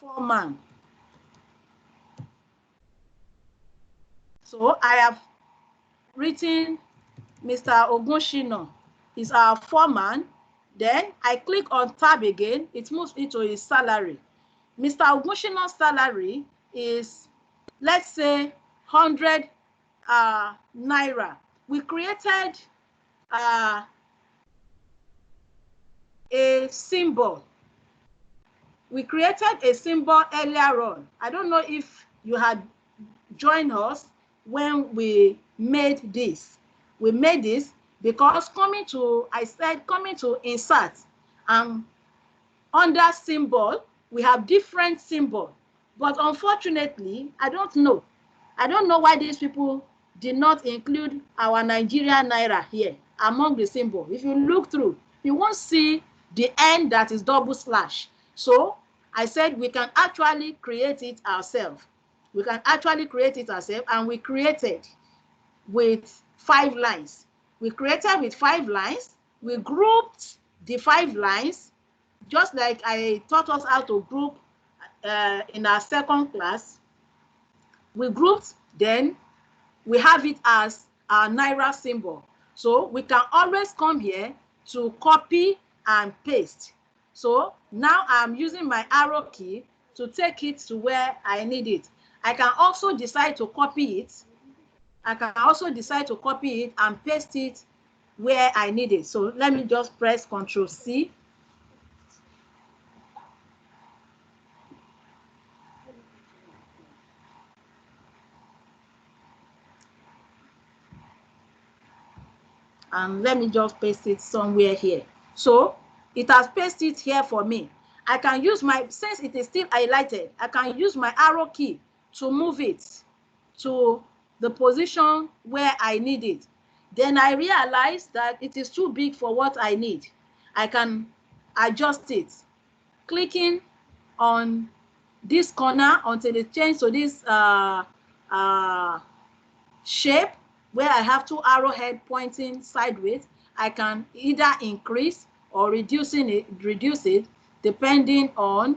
S1: Foreman. So I have written Mr. Ogunshina is our foreman. Then I click on tab again. It moves into his salary. Mr. Ogunshina's salary is, let's say, 100 naira. We created a symbol. We created a symbol earlier on. I don't know if you had joined us when we made this. We made this because I said coming to insert, and under symbol, we have different symbol. But unfortunately, I don't know why these people did not include our Nigerian naira here among the symbol. If you look through, you won't see the N that is double slash. So I said we can actually create it ourselves. We can actually create it ourselves, and we created with 5 lines. We created with 5 lines. We grouped the 5 lines, just like I taught us how to group in our second class. We grouped, then we have it as our naira symbol. So we can always come here to copy and paste. So now I'm using my arrow key to take it to where I need it. I can also decide to copy it. I can also decide to copy it and paste it where I need it. So let me just press Ctrl C. And let me just paste it somewhere here. So it has pasted it here for me. I can use since it is still highlighted, I can use my arrow key to move it to the position where I need it. Then I realize that it is too big for what I need. I can adjust it, clicking on this corner until it changes to this shape where I have 2 arrowheads pointing sideways. I can either increase or reduce it depending on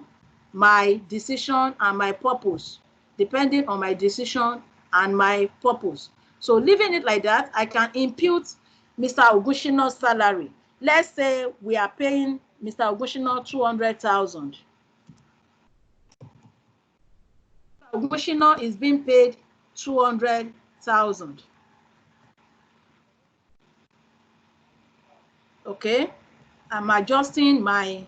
S1: my decision and my purpose. Depending on my decision and my purpose. So leaving it like that, I can impute Mr. Ogunshina's salary. Let's say we are paying Mr. Ogunshina 200,000. Mr. Ogunshina is being paid 200,000. Okay, I'm adjusting my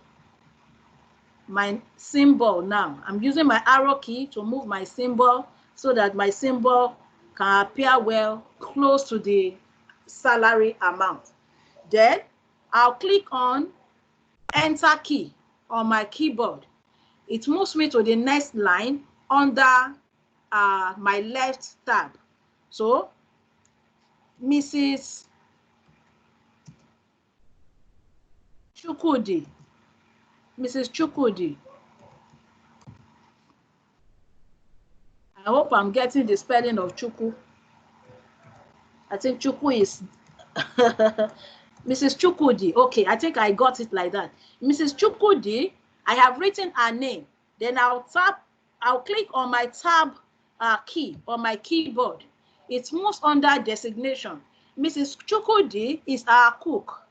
S1: symbol now. I'm using my arrow key to move my symbol so that my symbol can appear well close to the salary amount. Then I'll click on Enter key on my keyboard. It moves me to the next line under my left tab. So Mrs. Chukwudi. Mrs. Chukwudi. I hope I'm getting the spelling of Chukwu. I think Chukwu is Mrs. Chukwudi. Okay, I think I got it like that. Mrs. Chukwudi, I have written her name. Then I'll click on my tab key on my keyboard. It moves under designation. Mrs. Chukwudi is our cook.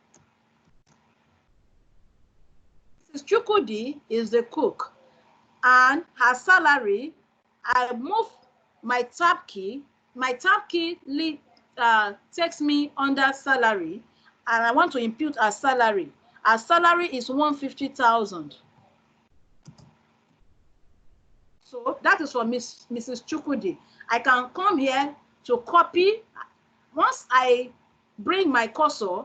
S1: Mrs. Chukwudi is the cook. And her salary, I move my tab key. My tab key takes me under salary, and I want to impute her salary. Her salary is 150,000. So that is for Mrs. Chukwudi. I can come here to copy. Once I bring my cursor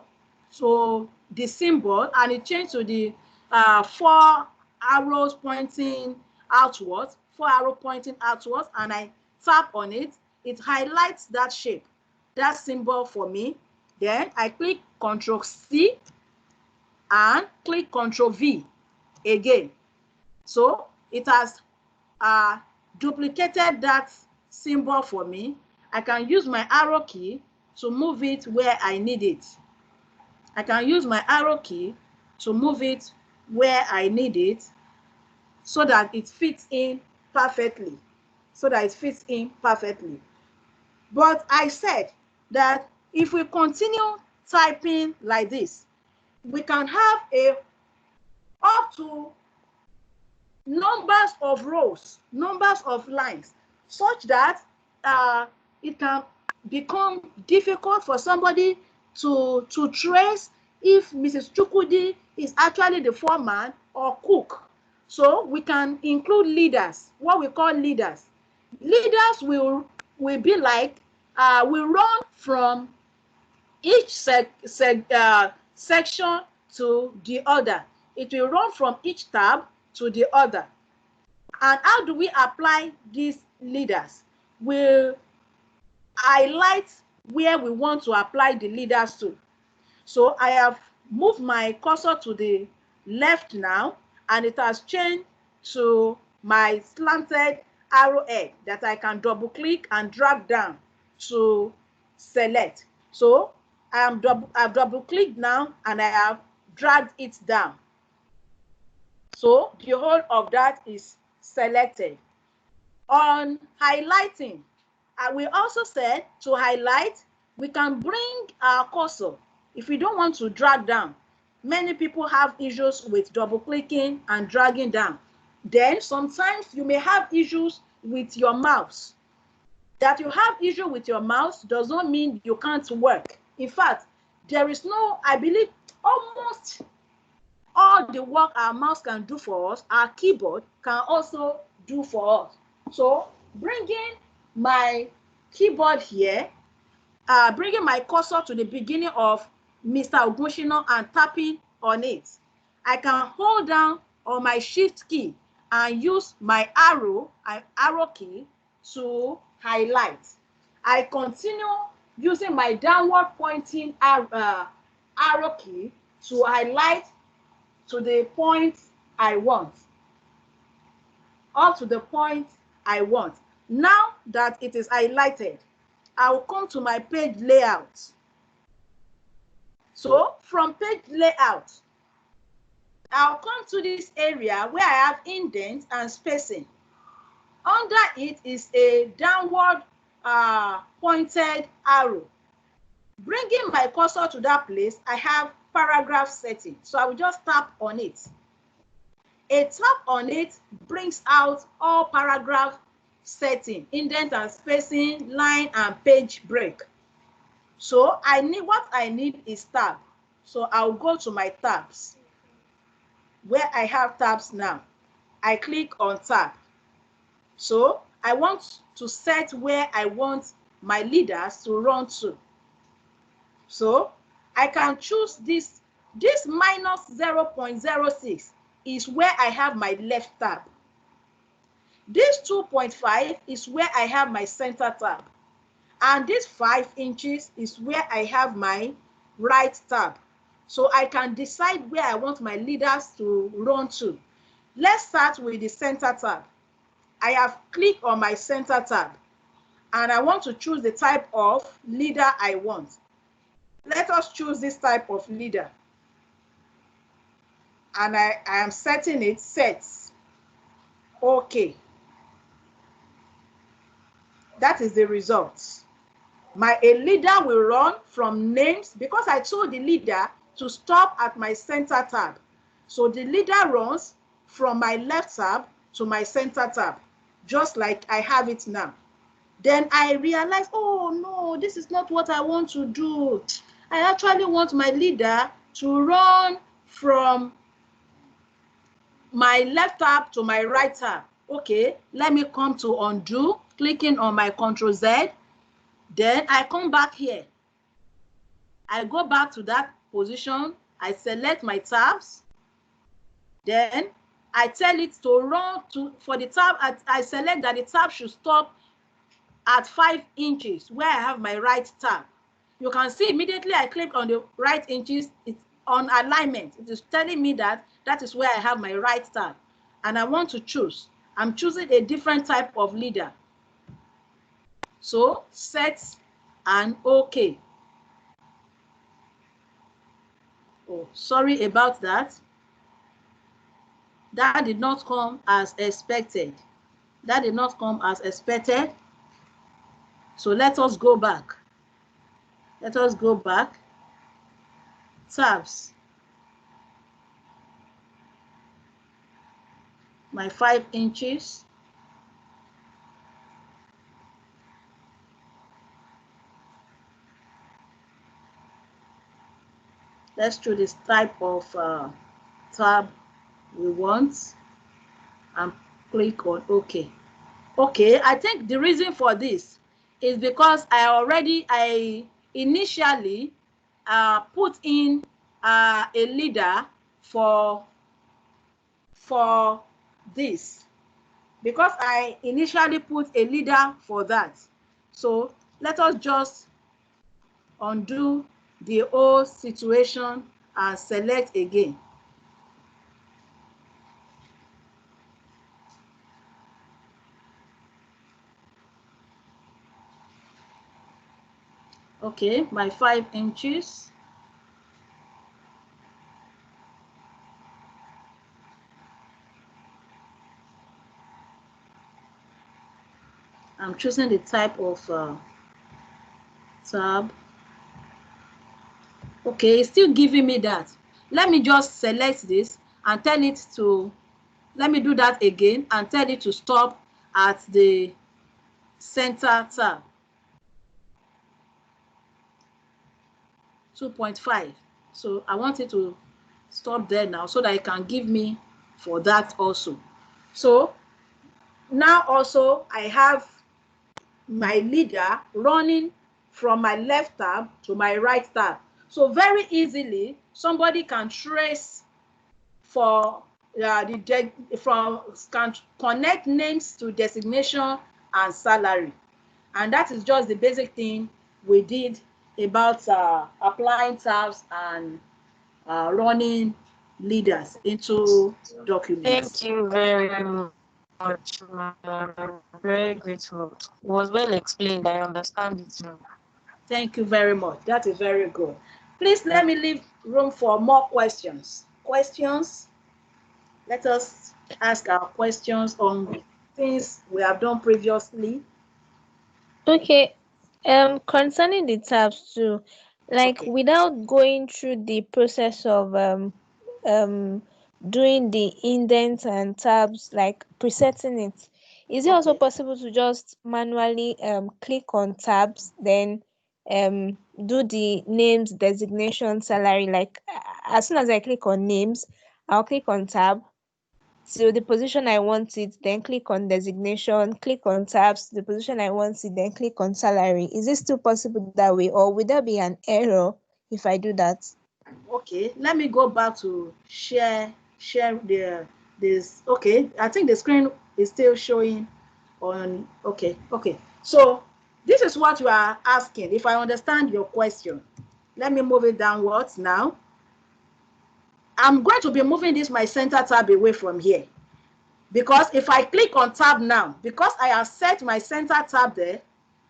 S1: to the symbol and it changes to the 4 arrows pointing outwards, 4 arrows pointing outwards, and I tap on it, it highlights that shape, that symbol for me. Then I click Ctrl C and click Ctrl V again. So it has duplicated that symbol for me. I can use my arrow key to move it where I need it. I can use my arrow key to move it where I need it so that it fits in perfectly. But I said that if we continue typing like this, we can have up to numbers of rows, numbers of lines, such that it can become difficult for somebody to trace if Mrs. Chukwudi is actually the foreman or cook. So we can include leaders, what we call leaders. Leaders will be like, will run from each section to the other. It will run from each tab to the other. And how do we apply these leaders? We'll highlight where we want to apply the leaders to. So I have moved my cursor to the left now, and it has changed to my slanted arrowhead that I can double click and drag down to select. So I've double clicked now and I have dragged it down. So the whole of that is selected. On highlighting, we also said to highlight, we can bring our cursor. If we don't want to drag down, many people have issues with double clicking and dragging down. Then sometimes you may have issues with your mouse. That you have issue with your mouse does not mean you can't work. In fact, there is no, I believe, almost all the work our mouse can do for us, our keyboard can also do for us. So bringing my keyboard here, bringing my cursor to the beginning of Mr. Ogunshina and tapping on it, I can hold down on my shift key and use my arrow key to highlight. I continue using my downward pointing arrow key to highlight to the point I want, up to the point I want. Now that it is highlighted, I will come to my page layout. So from page layout, I'll come to this area where I have indent and spacing. Under it is a downward pointed arrow. Bringing my cursor to that place, I have paragraph setting. So I will just tap on it. A tap on it brings out all paragraph setting, indent and spacing, line and page break. So what I need is tab. So I'll go to my tabs where I have tabs now. I click on tab. So I want to set where I want my leaders to run to. So I can choose this minus 0.06 is where I have my left tab. This 2.5 is where I have my center tab. And this 5 inches is where I have my right tab. So I can decide where I want my leaders to run to. Let's start with the center tab. I have clicked on my center tab and I want to choose the type of leader I want. Let us choose this type of leader. And I am setting it, sets. Okay. That is the result. A leader will run from names because I told the leader to stop at my center tab. So the leader runs from my left tab to my center tab, just like I have it now. Then I realize, oh no, this is not what I want to do. I actually want my leader to run from my left tab to my right tab. Okay, let me come to undo, clicking on my Ctrl Z. Then I come back here. I go back to that position. I select my tabs. Then I tell it to run for the tab. I select that the tab should stop at 5 inches where I have my right tab. You can see immediately I click on the right inches, it's on alignment. It is telling me that that is where I have my right tab. and I want to choose. I'm choosing a different type of leader. So set and OK. Oh, sorry about that. That did not come as expected. That did not come as expected. So let us go back. Let us go back. Tabs. My 5 inches. Let's choose this type of tab we want and click on OK. Okay, I think the reason for this is because I initially put in a leader for this, because I initially put a leader for that. So let us just undo the whole situation and select again. Okay, my 5 inches. I'm choosing the type of tab. Okay, it's still giving me that. Let me just select this and tell it to, let me do that again and tell it to stop at the center tab. 2.5. So I want it to stop there now so that it can give me for that also. So now also I have my leader running from my left tab to my right tab. So very easily somebody can trace for can connect names to designation and salary. And that is just the basic thing we did about applying tabs and running leaders into documents.
S3: Thank you very much, ma'am. I'm very grateful. It was well explained. I understand it now.
S1: Thank you very much. That is very good. Please let me leave room for more questions. Questions? Let us ask our questions on things we have done previously.
S4: Okay. Concerning the tabs too, like
S1: Okay.
S4: without going through the process of doing the indent and tabs, like presetting it, is it also
S1: Okay.
S4: possible to just manually click on tabs, then do the names, designation, salary? Like as soon as I click on names, I'll click on tab to the position I want it, then click on designation, click on tabs, the position I want it, then click on salary. Is it still possible that way, or would there be an error if I do that?
S1: Okay. Let me go back to share this. Okay. I think the screen is still showing on. Okay. Okay. So this is what you are asking. If I understand your question, let me move it downwards now. I'm going to be moving this my center tab away from here, because if I click on tab now, because I have set my center tab there,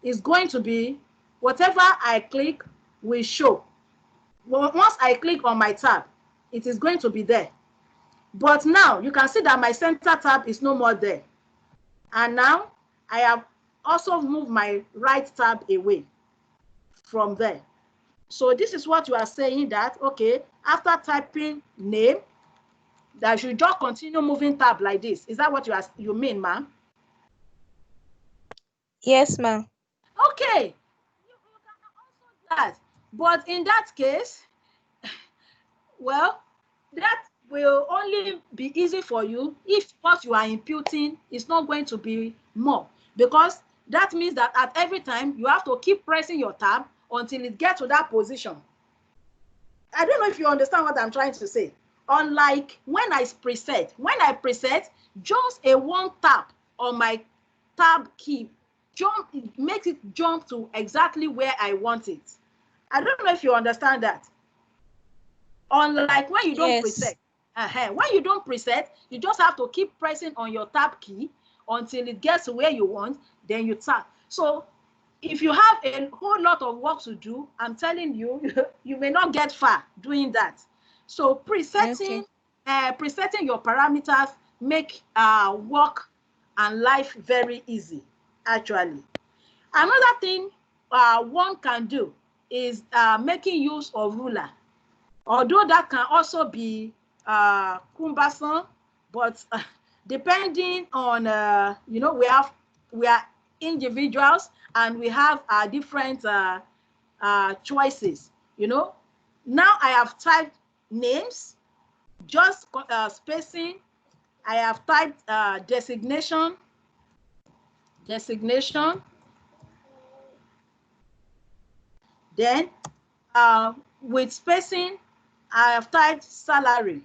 S1: it's going to be whatever I click will show. Once I click on my tab, it is going to be there. But now you can see that my center tab is no more there. And now I have also moved my right tab away from there. So this is what you are saying, that, okay, after typing name, that you just continue moving tab like this. Is that what you mean, ma'am?
S4: Yes, ma'am.
S1: Okay, you can also do that. But in that case, well, that will only be easy for you if what you are imputing is not going to be more, because that means that at every time you have to keep pressing your tab until it gets to that position. I don't know if you understand what I'm trying to say. Unlike when I preset, just a one tap on my tab key it makes it jump to exactly where I want it. I don't know if you understand that. Unlike when you don't
S4: Yes.
S1: preset. When you don't preset, you just have to keep pressing on your tab key until it gets to where you want, then you tap. So if you have a whole lot of work to do, I'm telling you, you may not get far doing that. So presetting, presetting your parameters make work and life very easy, actually. Another thing one can do is making use of ruler. Although that can also be cumbersome, but depending on, we are individuals and we have different choices, Now I have typed names, just spacing. I have typed designation. Then with spacing, I have typed salary.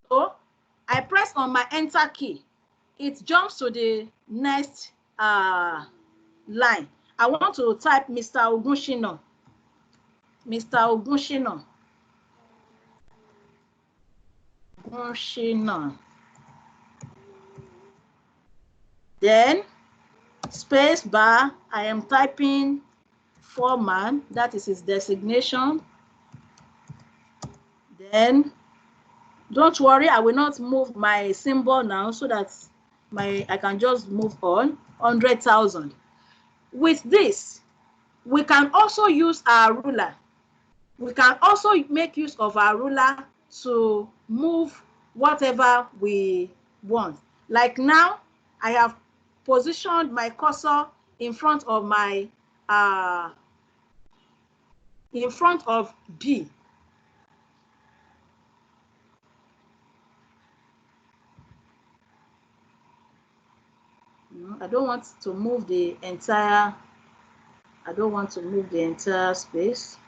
S1: So I press on my enter key. It jumps to the next line. I want to type Mr. Ogunshina. Mr. Ogunshina. Then space bar, I am typing foreman, that is his designation. Then don't worry, I will not move my symbol now so that I can just move on. 100,000. With this, we can also use our ruler. We can also make use of our ruler to move whatever we want. Like now, I have positioned my cursor in front of my B. I don't want to move the entire, space.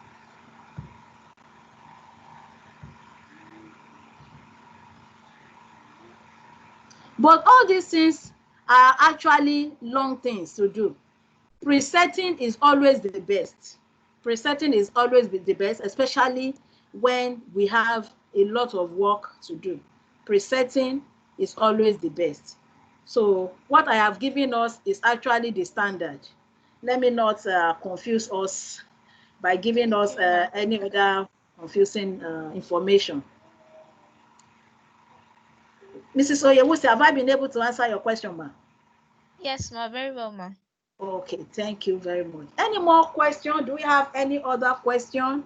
S1: But all these things are actually long things to do. Presetting is always the best. Presetting is always the best, especially when we have a lot of work to do. Presetting is always the best. So what I have given us is actually the standard. Let me not confuse us by giving us any other confusing information. Mrs. Oyewusi, have I been able to answer your question, ma?
S4: Yes, ma, very well, ma.
S1: Okay, thank you very much. Any more questions? Do we have any other question?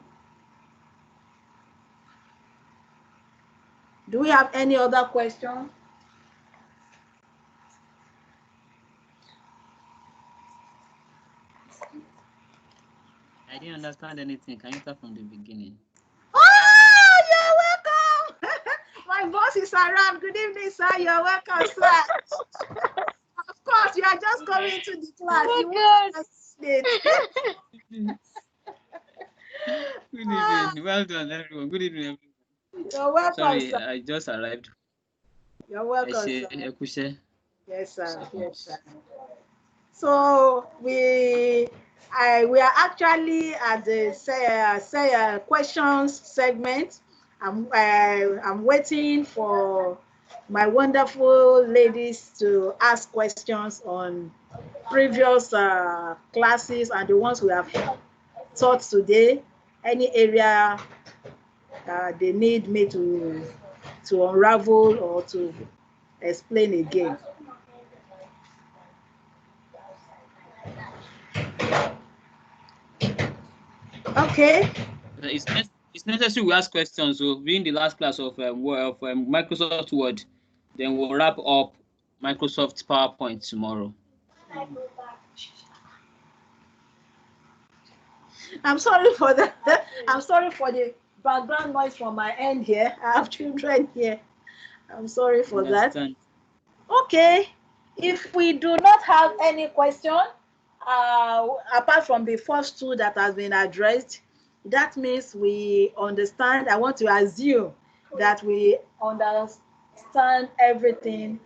S1: Do we have any other question?
S5: I didn't understand anything. Can you start from the beginning?
S1: Oh, you're welcome. My boss is around. Good evening, sir. You're welcome, sir. Of course, you are just coming to the class.
S4: Oh,
S1: You want to it.
S5: Good evening. Well done, everyone. Good evening, everyone.
S1: You're welcome,
S5: Sorry,
S1: sir.
S5: I just arrived.
S1: You're welcome, sir. Yes, sir. Yes, sir. So we are actually at the questions segment. I'm waiting for my wonderful ladies to ask questions on previous classes and the ones we have taught today. Any area they need me to unravel or to explain again. Okay.
S5: It's necessary we ask questions. So during the last class of Microsoft Word, then we'll wrap up Microsoft PowerPoint tomorrow.
S1: I'm sorry for that. I'm sorry for the background noise from my end here. I have children here. I'm sorry for that. Okay. If we do not have any question, apart from the first two that has been addressed, that means we understand. I want to assume that we understand everything